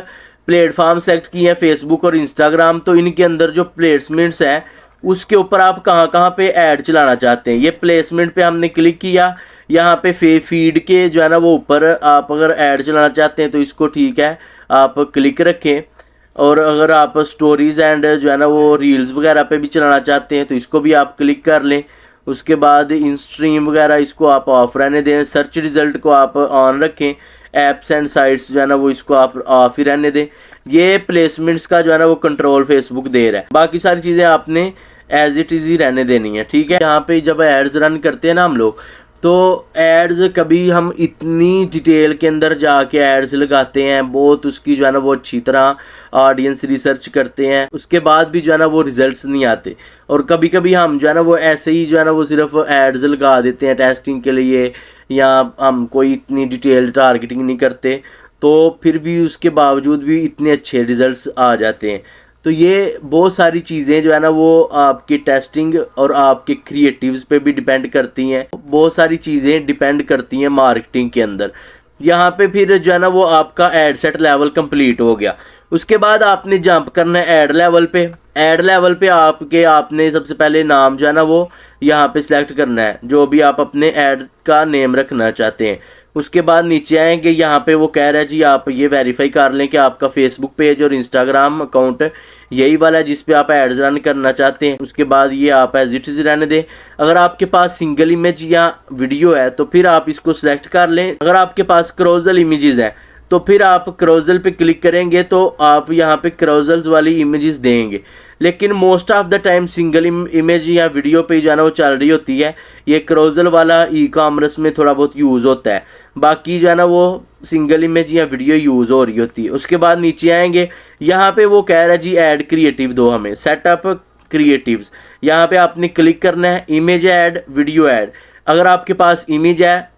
प्लेटफॉर्म सेलेक्ट किए हैं फेसबुक और इंस्टाग्राम, तो इनके अंदर जो प्लेसमेंट्स हैं उसके ऊपर आप कहाँ कहाँ पे ऐड चलाना चाहते हैं। ये प्लेसमेंट पे हमने क्लिक किया, यहाँ पे फीड के जो है ना वो ऊपर आप अगर ऐड चलाना चाहते हैं तो इसको ठीक है आप क्लिक रखें। और अगर आप स्टोरीज़ एंड जो है ना वो रील्स वगैरह पे भी चलाना चाहते हैं तो इसको भी आप क्लिक कर लें। उसके बाद इन स्ट्रीम वगैरह इसको आप ऑफ रहने दें। सर्च रिज़ल्ट को आप ऑन रखें। ऐप्स एंड साइट्स जो है ना वो इसको आप ऑफ ही रहने दें। ये प्लेसमेंट्स का जो है ना वो कंट्रोल फेसबुक दे रहा है। बाकी सारी चीज़ें आपने एज इट इज़ ही रहने देनी है। ठीक है, यहाँ पे जब एड्स रन करते हैं ना हम लोग, तो एड्स कभी हम इतनी डिटेल के अंदर जाके एड्स लगाते हैं, बहुत उसकी जो है ना वो अच्छी तरह ऑडियंस रिसर्च करते हैं, उसके बाद भी जो है ना वो रिजल्ट्स नहीं आते। और कभी कभी हम जो है ना वो ऐसे ही जो है ना वो सिर्फ एड्स लगा देते हैं टेस्टिंग के लिए, या हम कोई इतनी डिटेल टारगेटिंग नहीं करते, तो फिर भी उसके बावजूद भी इतने अच्छे रिजल्ट्स आ जाते हैं। तो ये बहुत सारी चीज़ें जो है ना वो आपकी टेस्टिंग और आपके क्रिएटिव्स पे भी डिपेंड करती हैं। बहुत सारी चीज़ें डिपेंड करती हैं मार्केटिंग के अंदर। यहाँ पे फिर जो है ना वो आपका एड सेट लेवल कंप्लीट हो गया। उसके बाद आपने जंप करना है ऐड लेवल पे। ऐड लेवल पे आपने सबसे पहले नाम जो है ना वो यहाँ पे सिलेक्ट करना है, जो भी आप अपने ऐड का नेम रखना चाहते हैं। उसके बाद नीचे आएंगे, यहाँ पे वो कह रहा है जी आप ये वेरीफाई कर लें कि आपका फेसबुक पेज और इंस्टाग्राम अकाउंट यही वाला है जिस पे आप एड्स रन करना चाहते हैं। उसके बाद ये आप एज इट इज़ रहने दें। अगर आपके पास सिंगल इमेज या वीडियो है तो फिर आप इसको सिलेक्ट कर लें। अगर आपके पास क्रोजल इमेजेस हैं तो फिर आप क्रोजल पे क्लिक करेंगे तो आप यहाँ पे क्रोजल्स वाली इमेजेस देंगे। लेकिन most of the time single image या वीडियो पे जो है ना वो चल रही होती है। ये क्रोजल वाला ई कॉमर्स में थोड़ा बहुत यूज़ होता है, बाकी जो है ना वो सिंगल इमेज या वीडियो यूज़ हो रही होती है। उसके बाद नीचे आएंगे, यहाँ पे वो कह रहा है जी ऐड क्रिएटिव दो हमें, सेटअप क्रिएटिव्स। यहाँ पे आपने क्लिक करना है, इमेज ऐड, वीडियो ऐड। अगर आपके पास इमेज है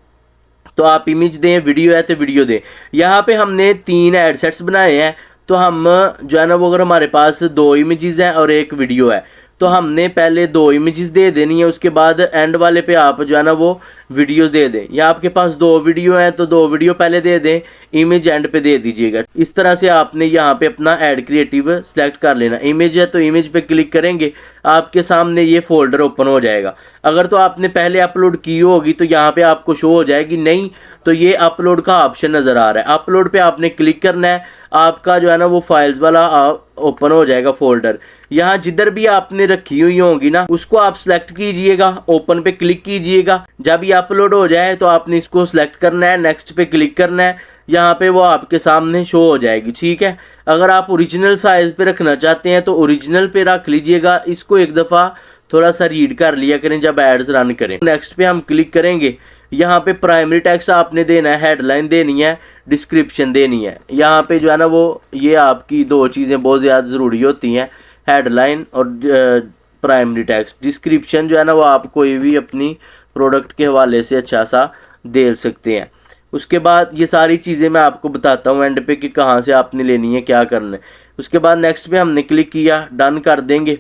तो आप इमेज दें, वीडियो है तो वीडियो दें। यहाँ पे हमने 3 एड सेट्स बनाए हैं, तो हम जो है ना वो अगर हमारे पास 2 इमेजेस हैं और 1 वीडियो है तो हमने पहले 2 इमेजेस दे देनी है। उसके बाद एंड वाले पे आप जो है ना वो वीडियो दे दें। या आपके पास 2 वीडियो हैं तो 2 वीडियो पहले दे दें, इमेज एंड पे दे दीजिएगा। इस तरह से आपने यहाँ पे अपना ऐड क्रिएटिव सेलेक्ट कर लेना। इमेज है तो इमेज पे क्लिक करेंगे, आपके सामने ये फोल्डर ओपन हो जाएगा। अगर तो आपने पहले अपलोड की होगी तो यहाँ पे आपको शो हो जाएगी, नहीं तो ये अपलोड का ऑप्शन नज़र आ रहा है। अपलोड पे आपने क्लिक करना है, आपका जो है ना वो फाइल्स वाला ओपन हो जाएगा फोल्डर। यहाँ जिधर भी आपने रखी हुई होंगी ना उसको आप सेलेक्ट कीजिएगा, ओपन पे क्लिक कीजिएगा। जब ये अपलोड हो जाए तो आपने इसको सिलेक्ट करना है, नेक्स्ट पे क्लिक करना है, यहाँ पे वो आपके सामने शो हो जाएगी। ठीक है, अगर आप ओरिजिनल साइज़ पे रखना चाहते हैं तो ओरिजिनल पे रख लीजिएगा। इसको एक दफ़ा थोड़ा सा रीड कर लिया करें जब एड्स रन करें। नेक्स्ट पे हम क्लिक करेंगे, यहाँ पे प्राइमरी टेक्स्ट आपने देना है, हेडलाइन देनी है, डिस्क्रिप्शन देनी है। यहाँ पे जो है ना वो ये आपकी दो चीज़ें बहुत ज़्यादा ज़रूरी होती हैं, हेडलाइन और प्राइमरी टेक्स्ट। डिस्क्रिप्शन जो है ना वो आप कोई भी अपनी प्रोडक्ट के हवाले से अच्छा सा दे सकते हैं। उसके बाद ये सारी चीज़ें मैं आपको बताता हूँ एंड पे कि कहाँ से आपने लेनी है, क्या करना है। उसके बाद नेक्स्ट पे हमने क्लिक किया, डन कर देंगे।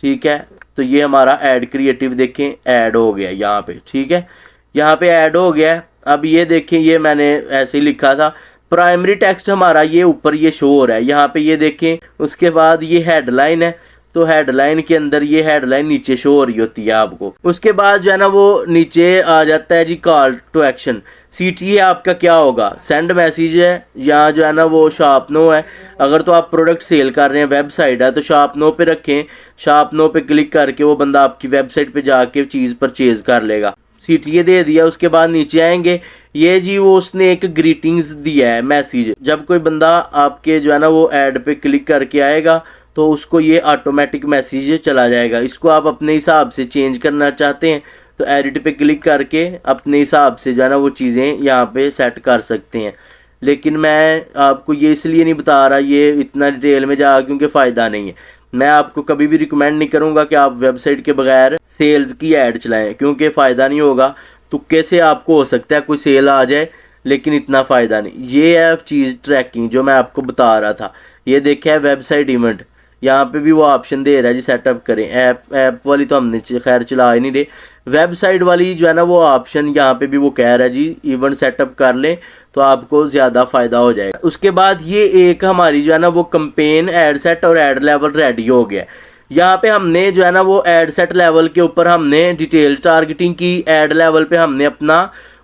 ठीक है, तो ये हमारा ऐड क्रिएटिव देखें ऐड हो गया यहाँ पे। ठीक है, यहाँ पे ऐड हो गया। अब ये देखें, ये मैंने ऐसे ही लिखा था, प्राइमरी टेक्स्ट हमारा ये ऊपर ये शो हो रहा है यहाँ पे, ये देखें। उसके बाद ये हेडलाइन है, तो हेडलाइन के अंदर ये हेडलाइन नीचे शो हो रही होती है आपको। उसके बाद जो है ना वो नीचे आ जाता है जी कॉल टू एक्शन। CTA आपका क्या होगा, सेंड मैसेज है या जो है ना वो शॉप नो है। अगर तो आप प्रोडक्ट सेल कर रहे हैं, वेबसाइट है, तो शॉप नो पे रखें। शॉप नो पे क्लिक करके वो बंदा आपकी वेबसाइट पे जाके चीज़ परचेज कर लेगा। CTA दे दिया। उसके बाद नीचे आएंगे, ये जी वो उसने एक ग्रीटिंग्स दिया है मैसेज। जब कोई बंदा आपके जो है ना वो ऐड पे क्लिक करके आएगा तो उसको ये ऑटोमेटिक मैसेज चला जाएगा। इसको आप अपने हिसाब से चेंज करना चाहते हैं तो एडिट पे क्लिक करके अपने हिसाब से जो है ना वो चीज़ें यहाँ पे सेट कर सकते हैं। लेकिन मैं आपको ये इसलिए नहीं बता रहा ये इतना डिटेल में जा, क्योंकि फ़ायदा नहीं है। मैं आपको कभी भी रिकमेंड नहीं करूँगा कि आप वेबसाइट के बगैर सेल्स की ऐड चलाएँ, क्योंकि फ़ायदा नहीं होगा। तुक्के से आपको हो सकता है कोई सेल आ जाए, लेकिन इतना फ़ायदा नहीं। ये है चीज़ ट्रैकिंग जो मैं आपको बता रहा था। ये देखा है वेबसाइट इवेंट, यहाँ पे भी वो ऑप्शन दे रहा है जी सेटअप करें। ऐप वाली तो हमने खैर चला ही नहीं रहे। वेबसाइट वाली जो है ना वो ऑप्शन यहाँ पे भी वो कह रहा है जी इवेंट सेटअप कर लें तो आपको ज़्यादा फ़ायदा हो जाएगा। उसके बाद ये एक हमारी जो है ना वो कंपेन एड सेट और एड लेवल रेडी हो गया। यहाँ पे हमने जो है ना वो एड सेट लेवल के ऊपर हमने डिटेल टारगेटिंग की, एड लेवल पे हमने अपना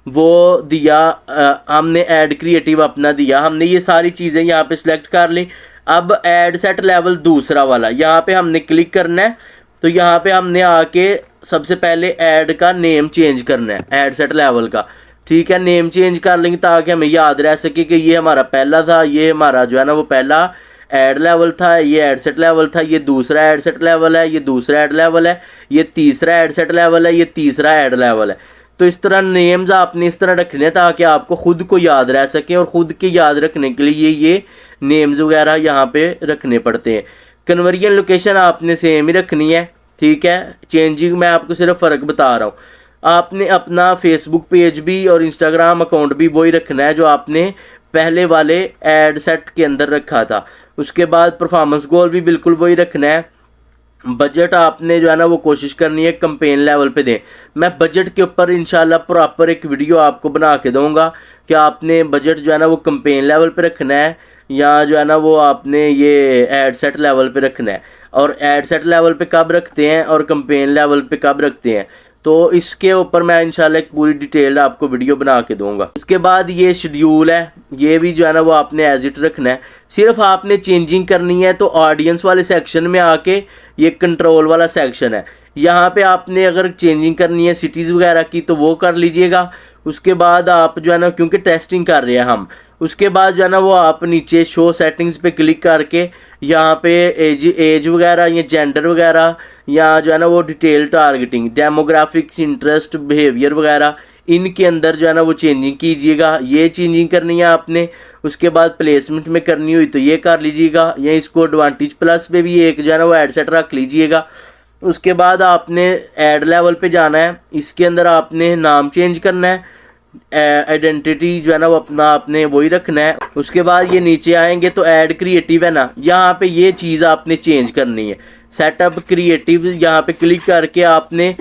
वो दिया, हमने ऐड क्रिएटिव अपना दिया। हमने ये सारी चीज़ें यहाँ पे सिलेक्ट कर ली। अब ऐड सेट लेवल दूसरा वाला, यहाँ पे हमने क्लिक करना है। तो यहाँ पे हमने आके सबसे पहले ऐड का नेम चेंज करना है, ऐड सेट लेवल का। ठीक है, नेम चेंज कर लेंगे ताकि हमें याद रह सके कि ये हमारा पहला था, ये हमारा जो है ना वो पहला ऐड लेवल था, ये ऐड सेट लेवल था, ये दूसरा ऐड सेट लेवल है, ये दूसरा ऐड लेवल है, ये तीसरा ऐड सेट लेवल है, ये तीसरा ऐड लेवल है। तो इस तरह नेम्स आपने इस तरह रखने ताकि आपको खुद को याद रह सके, और ख़ुद के याद रखने के लिए ये नेम्स वगैरह यहाँ पे रखने पड़ते हैं। कन्वर्जन लोकेशन आपने सेम ही रखनी है। ठीक है, चेंजिंग मैं आपको सिर्फ फ़र्क बता रहा हूँ। आपने अपना फेसबुक पेज भी और इंस्टाग्राम अकाउंट भी वही रखना है जो आपने पहले वाले एड सेट के अंदर रखा था। उसके बाद परफॉर्मेंस गोल भी बिल्कुल वही रखना है। बजट आपने जो है ना वो कोशिश करनी है कंपेन लेवल पे दें। मैं बजट के ऊपर इंशाल्लाह प्रॉपर एक वीडियो आपको बना के दूंगा कि आपने बजट जो है ना वो कंपेन लेवल पे रखना है या जो है ना वो आपने ये एड सेट लेवल पे रखना है, और एड सेट लेवल पे कब रखते हैं और कंपेन लेवल पे कब रखते हैं, तो इसके ऊपर मैं इंशाल्लाह एक पूरी डिटेल आपको वीडियो बना के दूंगा। उसके बाद ये शेड्यूल है, ये भी जो है ना वो आपने एज इट रखना है। सिर्फ आपने चेंजिंग करनी है तो ऑडियंस वाले सेक्शन में आके ये कंट्रोल वाला सेक्शन है, यहाँ पे आपने अगर चेंजिंग करनी है सिटीज़ वगैरह की तो वो कर लीजिएगा। उसके बाद आप जो है ना, क्योंकि टेस्टिंग कर रहे हैं हम, उसके बाद जो है ना वो आप नीचे शो सेटिंग्स पे क्लिक करके यहाँ पे एज वगैरह या जेंडर वगैरह या जो है ना वो detail targeting, demographics, interest, behaviour वगैरह, इनके अंदर जो है ना वो चेंजिंग कीजिएगा। ये चेंजिंग करनी है आपने। उसके बाद प्लेसमेंट में करनी हुई तो ये कर लीजिएगा, या इसको एडवांटेज प्लस पे भी एक जो है ना वो एड सेट रख लीजिएगा। उसके बाद आपने ऐड लेवल पे जाना है, इसके अंदर आपने नाम चेंज करना है, आइडेंटिटी जो है ना वो अपना आपने वही रखना है। उसके बाद ये नीचे आएंगे तो ऐड क्रिएटिव है ना, यहाँ पे ये चीज़ आपने चेंज करनी है। सेटअप क्रिएटिव यहाँ पे क्लिक करके आपने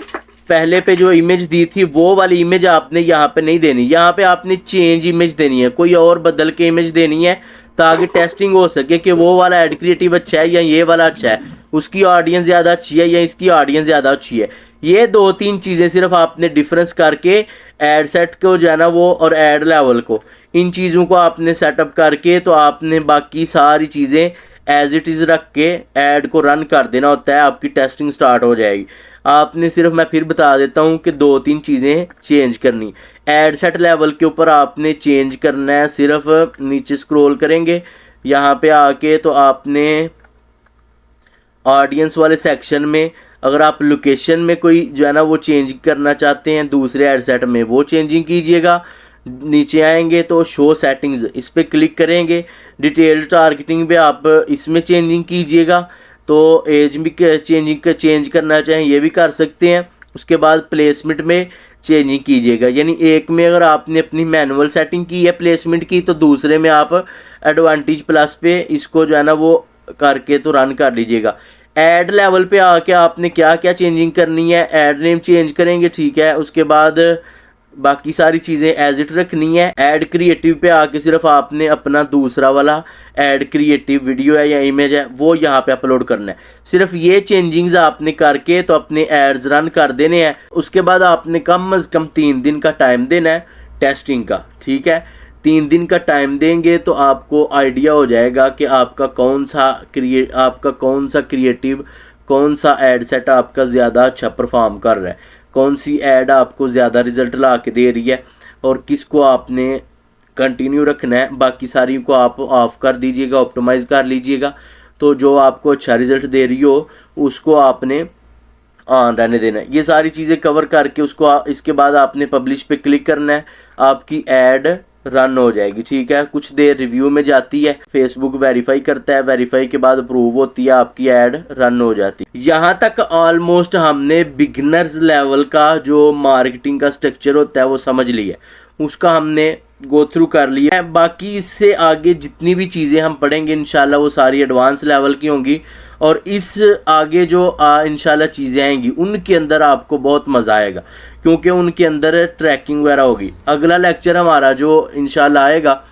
पहले पे जो इमेज दी थी वो वाली इमेज आपने यहाँ पे नहीं देनी, यहाँ पे आपने चेंज इमेज देनी है, कोई और बदल के इमेज देनी है ताकि टेस्टिंग हो सके कि वो वाला ऐड क्रिएटिव अच्छा है या ये वाला अच्छा है, उसकी ऑडियंस ज़्यादा अच्छी है या इसकी ऑडियंस ज़्यादा अच्छी है। ये 2-3 चीज़ें सिर्फ आपने डिफरेंस करके ऐड सेट को जो है ना वो और ऐड लेवल को, इन चीज़ों को आपने सेटअप करके तो आपने बाकी सारी चीज़ें एज इट इज़ रख के ऐड को रन कर देना होता है, आपकी टेस्टिंग स्टार्ट हो जाएगी। आपने सिर्फ, मैं फिर बता देता हूँ कि 2-3 चीज़ें चेंज करनी। ऐड सेट लेवल के ऊपर आपने चेंज करना है, सिर्फ नीचे स्क्रॉल करेंगे यहाँ पे आके तो आपने ऑडियंस वाले सेक्शन में अगर आप लोकेशन में कोई जो है ना वो चेंज करना चाहते हैं दूसरे एड सेट में, वो चेंजिंग कीजिएगा। नीचे आएंगे तो शो सेटिंग्स, इस पर क्लिक करेंगे। डिटेल टारगेटिंग पे आप इसमें चेंजिंग कीजिएगा। तो एज भी चेंज करना चाहें ये भी कर सकते हैं। उसके बाद प्लेसमेंट में चेंजिंग कीजिएगा, यानी एक में अगर आपने अपनी मैनुअल सेटिंग की है प्लेसमेंट की, तो दूसरे में आप एडवांटेज प्लस पे इसको जो है ना वो करके तो रन कर लीजिएगा। ऐड लेवल पे आके आपने क्या क्या चेंजिंग करनी है, ऐड नेम चेंज करेंगे, ठीक है। उसके बाद बाकी सारी चीज़ें एज इट रखनी है। ऐड क्रिएटिव पे आके सिर्फ आपने अपना दूसरा वाला ऐड क्रिएटिव वीडियो है या इमेज है वो यहाँ पे अपलोड करना है। सिर्फ ये चेंजिंग्स आपने करके तो अपने एड्स रन कर देने हैं। उसके बाद आपने कम अज़ कम 3 दिन का टाइम देना है टेस्टिंग का, ठीक है। 3 दिन का टाइम देंगे तो आपको आइडिया हो जाएगा कि आपका कौन सा क्रिएटिव, कौन सा ऐड सेट आपका ज़्यादा अच्छा परफॉर्म कर रहा है, कौन सी ऐड आपको ज़्यादा रिज़ल्ट ला के दे रही है और किसको आपने कंटिन्यू रखना है। बाकी सारी को आप ऑफ कर दीजिएगा, ऑप्टिमाइज़ कर लीजिएगा। तो जो आपको अच्छा रिज़ल्ट दे रही हो उसको आपने ऑन रहने देना है। ये सारी चीज़ें कवर करके उसको इसके बाद आपने पब्लिश पे क्लिक करना है, आपकी ऐड रन हो जाएगी, ठीक है। कुछ देर रिव्यू में जाती है, फेसबुक वेरीफाई करता है, वेरीफाई के बाद अप्रूव होती है, आपकी ऐड रन हो जाती है। यहाँ तक ऑलमोस्ट हमने बिगिनर्स लेवल का जो मार्केटिंग का स्ट्रक्चर होता है वो समझ लिया, उसका हमने गो थ्रू कर लिया है। बाकी इससे आगे जितनी भी चीज़ें हम पढ़ेंगे इंशाल्लाह वो सारी एडवांस लेवल की होंगी और इस आगे जो इंशाल्लाह चीज़ें आएंगी उनके अंदर आपको बहुत मज़ा आएगा, क्योंकि उनके अंदर ट्रैकिंग वगैरह होगी। अगला लेक्चर हमारा जो इंशाल्लाह आएगा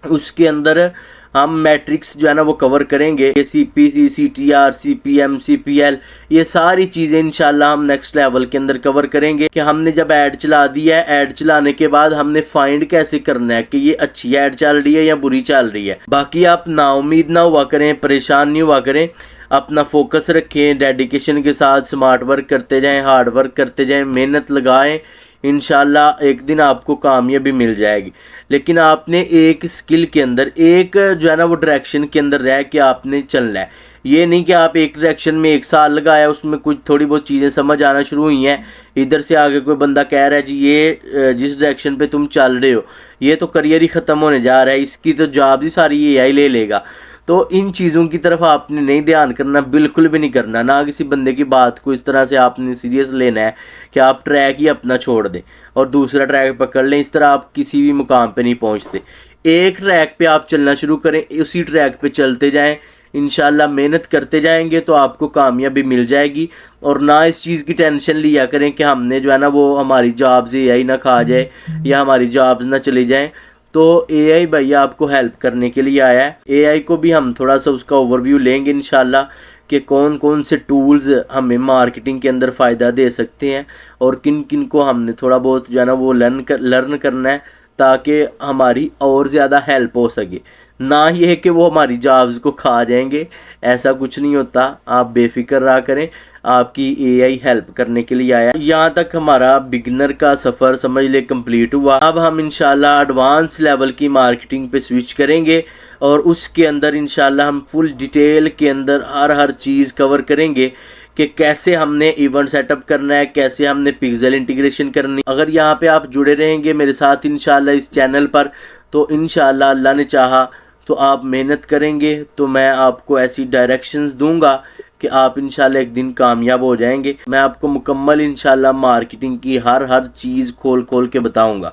उसके अंदर हम मैट्रिक्स जो है ना वो कवर करेंगे, CPC, CTR, CPM, CPL, ये सारी चीज़ें इंशाल्लाह हम नेक्स्ट लेवल के अंदर कवर करेंगे कि हमने जब ऐड चला दी है, ऐड चलाने के बाद हमने फाइंड कैसे करना है कि ये अच्छी ऐड चल रही है या बुरी चल रही है। बाकी आप नाउम्मीद ना हुआ करें, परेशान नहीं हुआ करें, अपना फोकस रखें, डेडिकेशन के साथ स्मार्ट वर्क करते जाएं, हार्ड वर्क करते जाएं, मेहनत लगाएं, इंशाल्लाह एक दिन आपको कामयाबी मिल जाएगी। लेकिन आपने एक स्किल के अंदर, एक जो है ना वो डायरेक्शन के अंदर रह के आपने चलना है। ये नहीं कि आप एक डायरेक्शन में 1 साल लगाया, उसमें कुछ थोड़ी बहुत चीज़ें समझ आना शुरू हुई हैं, इधर से आगे कोई बंदा कह रहा है जी ये जिस डायरेक्शन पे तुम चल रहे हो ये तो करियर ही ख़त्म होने जा रहा है, इसकी तो जॉब ही सारी AI ले लेगा। तो इन चीज़ों की तरफ आपने नहीं ध्यान करना, बिल्कुल भी नहीं करना। ना किसी बंदे की बात को इस तरह से आपने सीरियस लेना है कि आप ट्रैक ही अपना छोड़ दें और दूसरा ट्रैक पकड़ लें। इस तरह आप किसी भी मुकाम पे नहीं पहुंचते। एक ट्रैक पे आप चलना शुरू करें, उसी ट्रैक पे चलते जाएं, इंशाल्लाह मेहनत करते जाएंगे तो आपको कामयाबी मिल जाएगी। और ना इस चीज़ की टेंशन लिया करें कि हमने जो है ना वो हमारी जॉब्स AI ना खा जाए या हमारी जॉब्स ना चली जाएँ। तो AI भैया आपको हेल्प करने के लिए आया है। AI को भी हम थोड़ा सा उसका ओवरव्यू लेंगे इंशाल्लाह कि कौन कौन से टूल्स हमें मार्केटिंग के अंदर फ़ायदा दे सकते हैं और किन किन को हमने थोड़ा बहुत जो है ना वो लर्न करना है ताकि हमारी और ज़्यादा हेल्प हो सके। ना ये कि वो हमारी जॉब्स को खा जाएंगे, ऐसा कुछ नहीं होता, आप बेफिक्र रहा करें, आपकी AI हेल्प करने के लिए आया। यहाँ तक हमारा बिगिनर का सफ़र समझ ले कंप्लीट हुआ। अब हम इंशाल्लाह एडवांस लेवल की मार्केटिंग पे स्विच करेंगे और उसके अंदर इंशाल्लाह हम फुल डिटेल के अंदर हर चीज़ कवर करेंगे कि कैसे हमने इवेंट सेटअप करना है, कैसे हमने पिक्सेल इंटीग्रेशन करनी। अगर यहाँ पे आप जुड़े रहेंगे मेरे साथ इंशाल्लाह इस चैनल पर, तो इंशाल्लाह अल्लाह ने चाहा तो आप मेहनत करेंगे तो मैं आपको ऐसी डायरेक्शंस दूंगा कि आप इंशाल्लाह एक दिन कामयाब हो जाएंगे। मैं आपको मुकम्मल इंशाल्लाह मार्केटिंग की हर चीज़ खोल के बताऊंगा।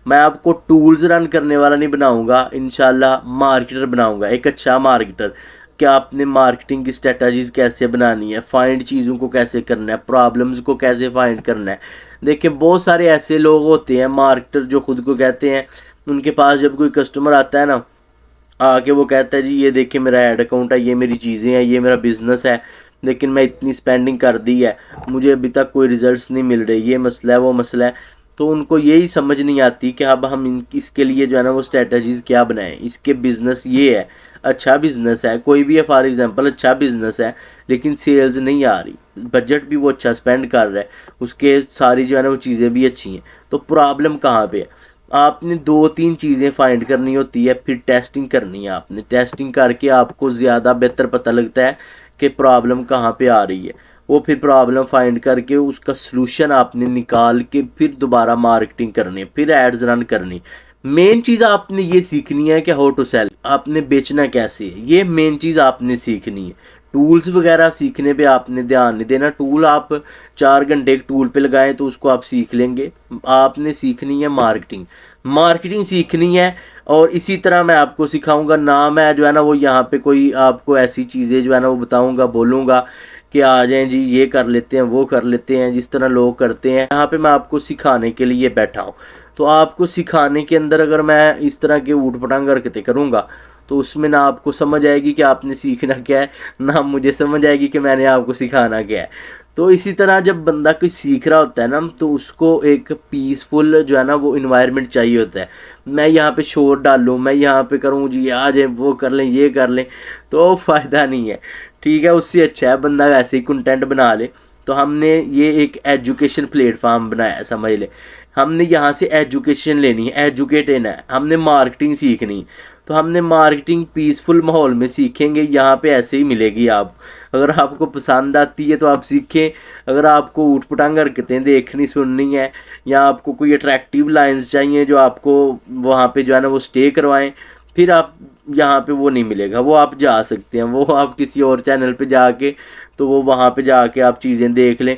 मैं आपको टूल्स रन करने वाला नहीं बनाऊंगा, इंशाल्लाह मार्केटर बनाऊंगा, एक अच्छा मार्केटर। क्या आपने मार्केटिंग की स्ट्रेटजीज़ कैसे बनानी है, फाइंड चीज़ों को कैसे करना है, प्रॉब्लम्स को कैसे फाइंड करना है। देखिए बहुत सारे ऐसे लोग होते हैं मार्केटर जो खुद को कहते हैं, उनके पास जब कोई कस्टमर आता है ना, आके वो कहता है जी ये देखिए मेरा ऐड अकाउंट है, ये मेरी चीज़ें हैं, ये मेरा बिज़नेस है, लेकिन मैं इतनी स्पेंडिंग कर दी है, मुझे अभी तक कोई रिजल्ट्स नहीं मिल रहे, ये मसला है वो मसला है। तो उनको यही समझ नहीं आती कि अब हम इसके लिए जो है ना वो स्ट्रेटजीज़ क्या बनाएं। इसके बिज़नेस ये है, अच्छा बिज़नेस है, कोई भी है फॉर एग्जांपल अच्छा बिज़नेस है लेकिन सेल्स नहीं आ रही, बजट भी वो अच्छा स्पेंड कर रहा है, उसके सारी जो है ना वो चीज़ें भी अच्छी हैं, तो प्रॉब्लम कहाँ पे है? आपने 2-3 चीज़ें फाइंड करनी होती है, फिर टेस्टिंग करनी है। आपने टेस्टिंग करके आपको ज़्यादा बेहतर पता लगता है कि प्रॉब्लम कहाँ पे आ रही है। वो फिर प्रॉब्लम फाइंड करके उसका सलूशन आपने निकाल के फिर दोबारा मार्केटिंग करनी है, फिर एड्स रन करनी। मेन चीज़ आपने ये सीखनी है कि हाउ टू सेल, आपने बेचना कैसे है, ये मेन चीज़ आपने सीखनी है। टूल्स वगैरह सीखने पे आपने ध्यान नहीं देना। टूल आप 4 घंटे एक टूल पे लगाएं तो उसको आप सीख लेंगे। आपने सीखनी है मार्केटिंग, मार्केटिंग सीखनी है। और इसी तरह मैं आपको सिखाऊंगा ना, मैं जो है ना वो यहाँ पे कोई आपको ऐसी चीज़ें जो है ना वो बताऊंगा, बोलूँगा कि आ जाएं जी ये कर लेते हैं वो कर लेते हैं जिस तरह लोग करते हैं। यहाँ पे मैं आपको सिखाने के लिए बैठा हूँ। तो आपको सिखाने के अंदर अगर मैं इस तरह के ऊट पटांग हरकतें करूँगा तो उसमें ना आपको समझ आएगी कि आपने सीखना क्या है, ना मुझे समझ आएगी कि मैंने आपको सिखाना क्या है। तो इसी तरह जब बंदा कुछ सीख रहा होता है ना तो उसको एक पीसफुल जो है ना वो इन्वायरमेंट चाहिए होता है। मैं यहाँ पे शोर डालूँ, मैं यहाँ पे करूँ जी आ जाए वो कर लें ये कर लें, तो फ़ायदा नहीं है। ठीक है, उससे अच्छा है बंदा वैसे ही कंटेंट बना ले। तो हमने ये एक एजुकेशन प्लेटफॉर्म बनाया है, समझ ले। हमने यहाँ से एजुकेशन लेनी है, एजुकेट लेना है, हमने मार्केटिंग सीखनी। तो हमने मार्केटिंग पीसफुल माहौल में सीखेंगे, यहाँ पे ऐसे ही मिलेगी। आप अगर आपको पसंद आती है तो आप सीखें, अगर आपको ऊट पटांग हरकतें देखनी सुननी है या आपको कोई अट्रैक्टिव लाइंस चाहिए जो आपको वहाँ पे जो है ना वो स्टे करवाएं, फिर आप यहाँ पे वो नहीं मिलेगा, वो आप जा सकते हैं, वो आप किसी और चैनल पे जाके तो वो वहाँ पे जाके आप चीज़ें देख लें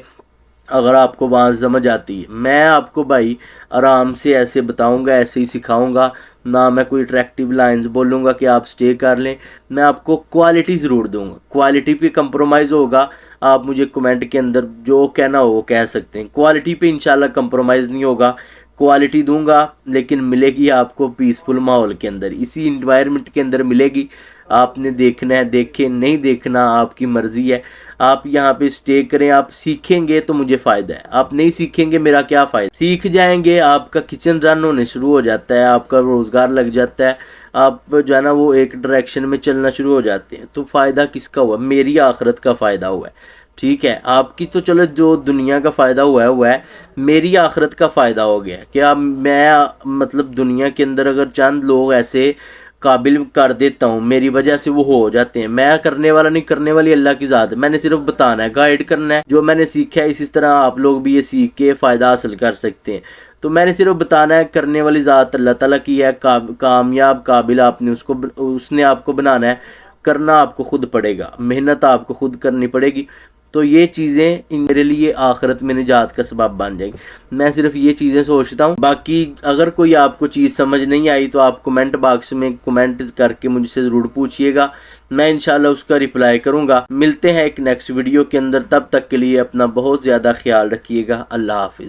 अगर आपको वहाँ समझ आती है। मैं आपको भाई आराम से ऐसे बताऊंगा, ऐसे ही सिखाऊंगा, ना मैं कोई अट्रैक्टिव लाइंस बोलूँगा कि आप स्टे कर लें। मैं आपको क्वालिटी ज़रूर दूंगा, क्वालिटी पे कंप्रोमाइज़ होगा। आप मुझे कमेंट के अंदर जो कहना हो वो कह सकते हैं, क्वालिटी पे इंशाल्लाह कंप्रोमाइज़ नहीं होगा। क्वालिटी दूंगा लेकिन मिलेगी आपको पीसफुल माहौल के अंदर, इसी इन्वायरमेंट के अंदर मिलेगी। आपने देखना है देखें, नहीं देखना आपकी मर्ज़ी है। आप यहाँ पे स्टे करें, आप सीखेंगे तो मुझे फ़ायदा है, आप नहीं सीखेंगे मेरा क्या फ़ायदा। सीख जाएंगे आपका किचन रन होने शुरू हो जाता है, आपका रोज़गार लग जाता है, आप जो है ना वो एक डायरेक्शन में चलना शुरू हो जाते हैं। तो फ़ायदा किसका हुआ? मेरी आखिरत का फ़ायदा हुआ है। ठीक है, आपकी तो चलो जो दुनिया का फ़ायदा हुआ है, मेरी आखिरत का फ़ायदा हो गया। क्या मैं मतलब दुनिया के अंदर अगर चंद लोग ऐसे काबिल कर देता हूँ, मेरी वजह से वो हो जाते हैं। मैं करने वाला नहीं, करने वाली अल्लाह की ज़ात है। मैंने सिर्फ बताना है, गाइड करना है। जो मैंने सीखा है इसी तरह आप लोग भी ये सीख के फ़ायदा हासिल कर सकते हैं। तो मैंने सिर्फ बताना है, करने वाली ज़ात अल्लाह ताला की है। कामयाब काबिल आपने उसने आपको बनाना है, करना आपको खुद पड़ेगा, मेहनत आपको खुद करनी पड़ेगी। तो ये चीज़ें मेरे लिए आखिरत में निजात का सबब बन जाएगी। मैं सिर्फ ये चीज़ें सोचता हूँ। बाकी अगर कोई आपको चीज़ समझ नहीं आई तो आप कमेंट बॉक्स में कमेंट करके मुझसे ज़रूर पूछिएगा, मैं इंशाल्लाह उसका रिप्लाई करूँगा। मिलते हैं एक नेक्स्ट वीडियो के अंदर, तब तक के लिए अपना बहुत ज़्यादा ख्याल रखिएगा। अल्लाह हाफिज़।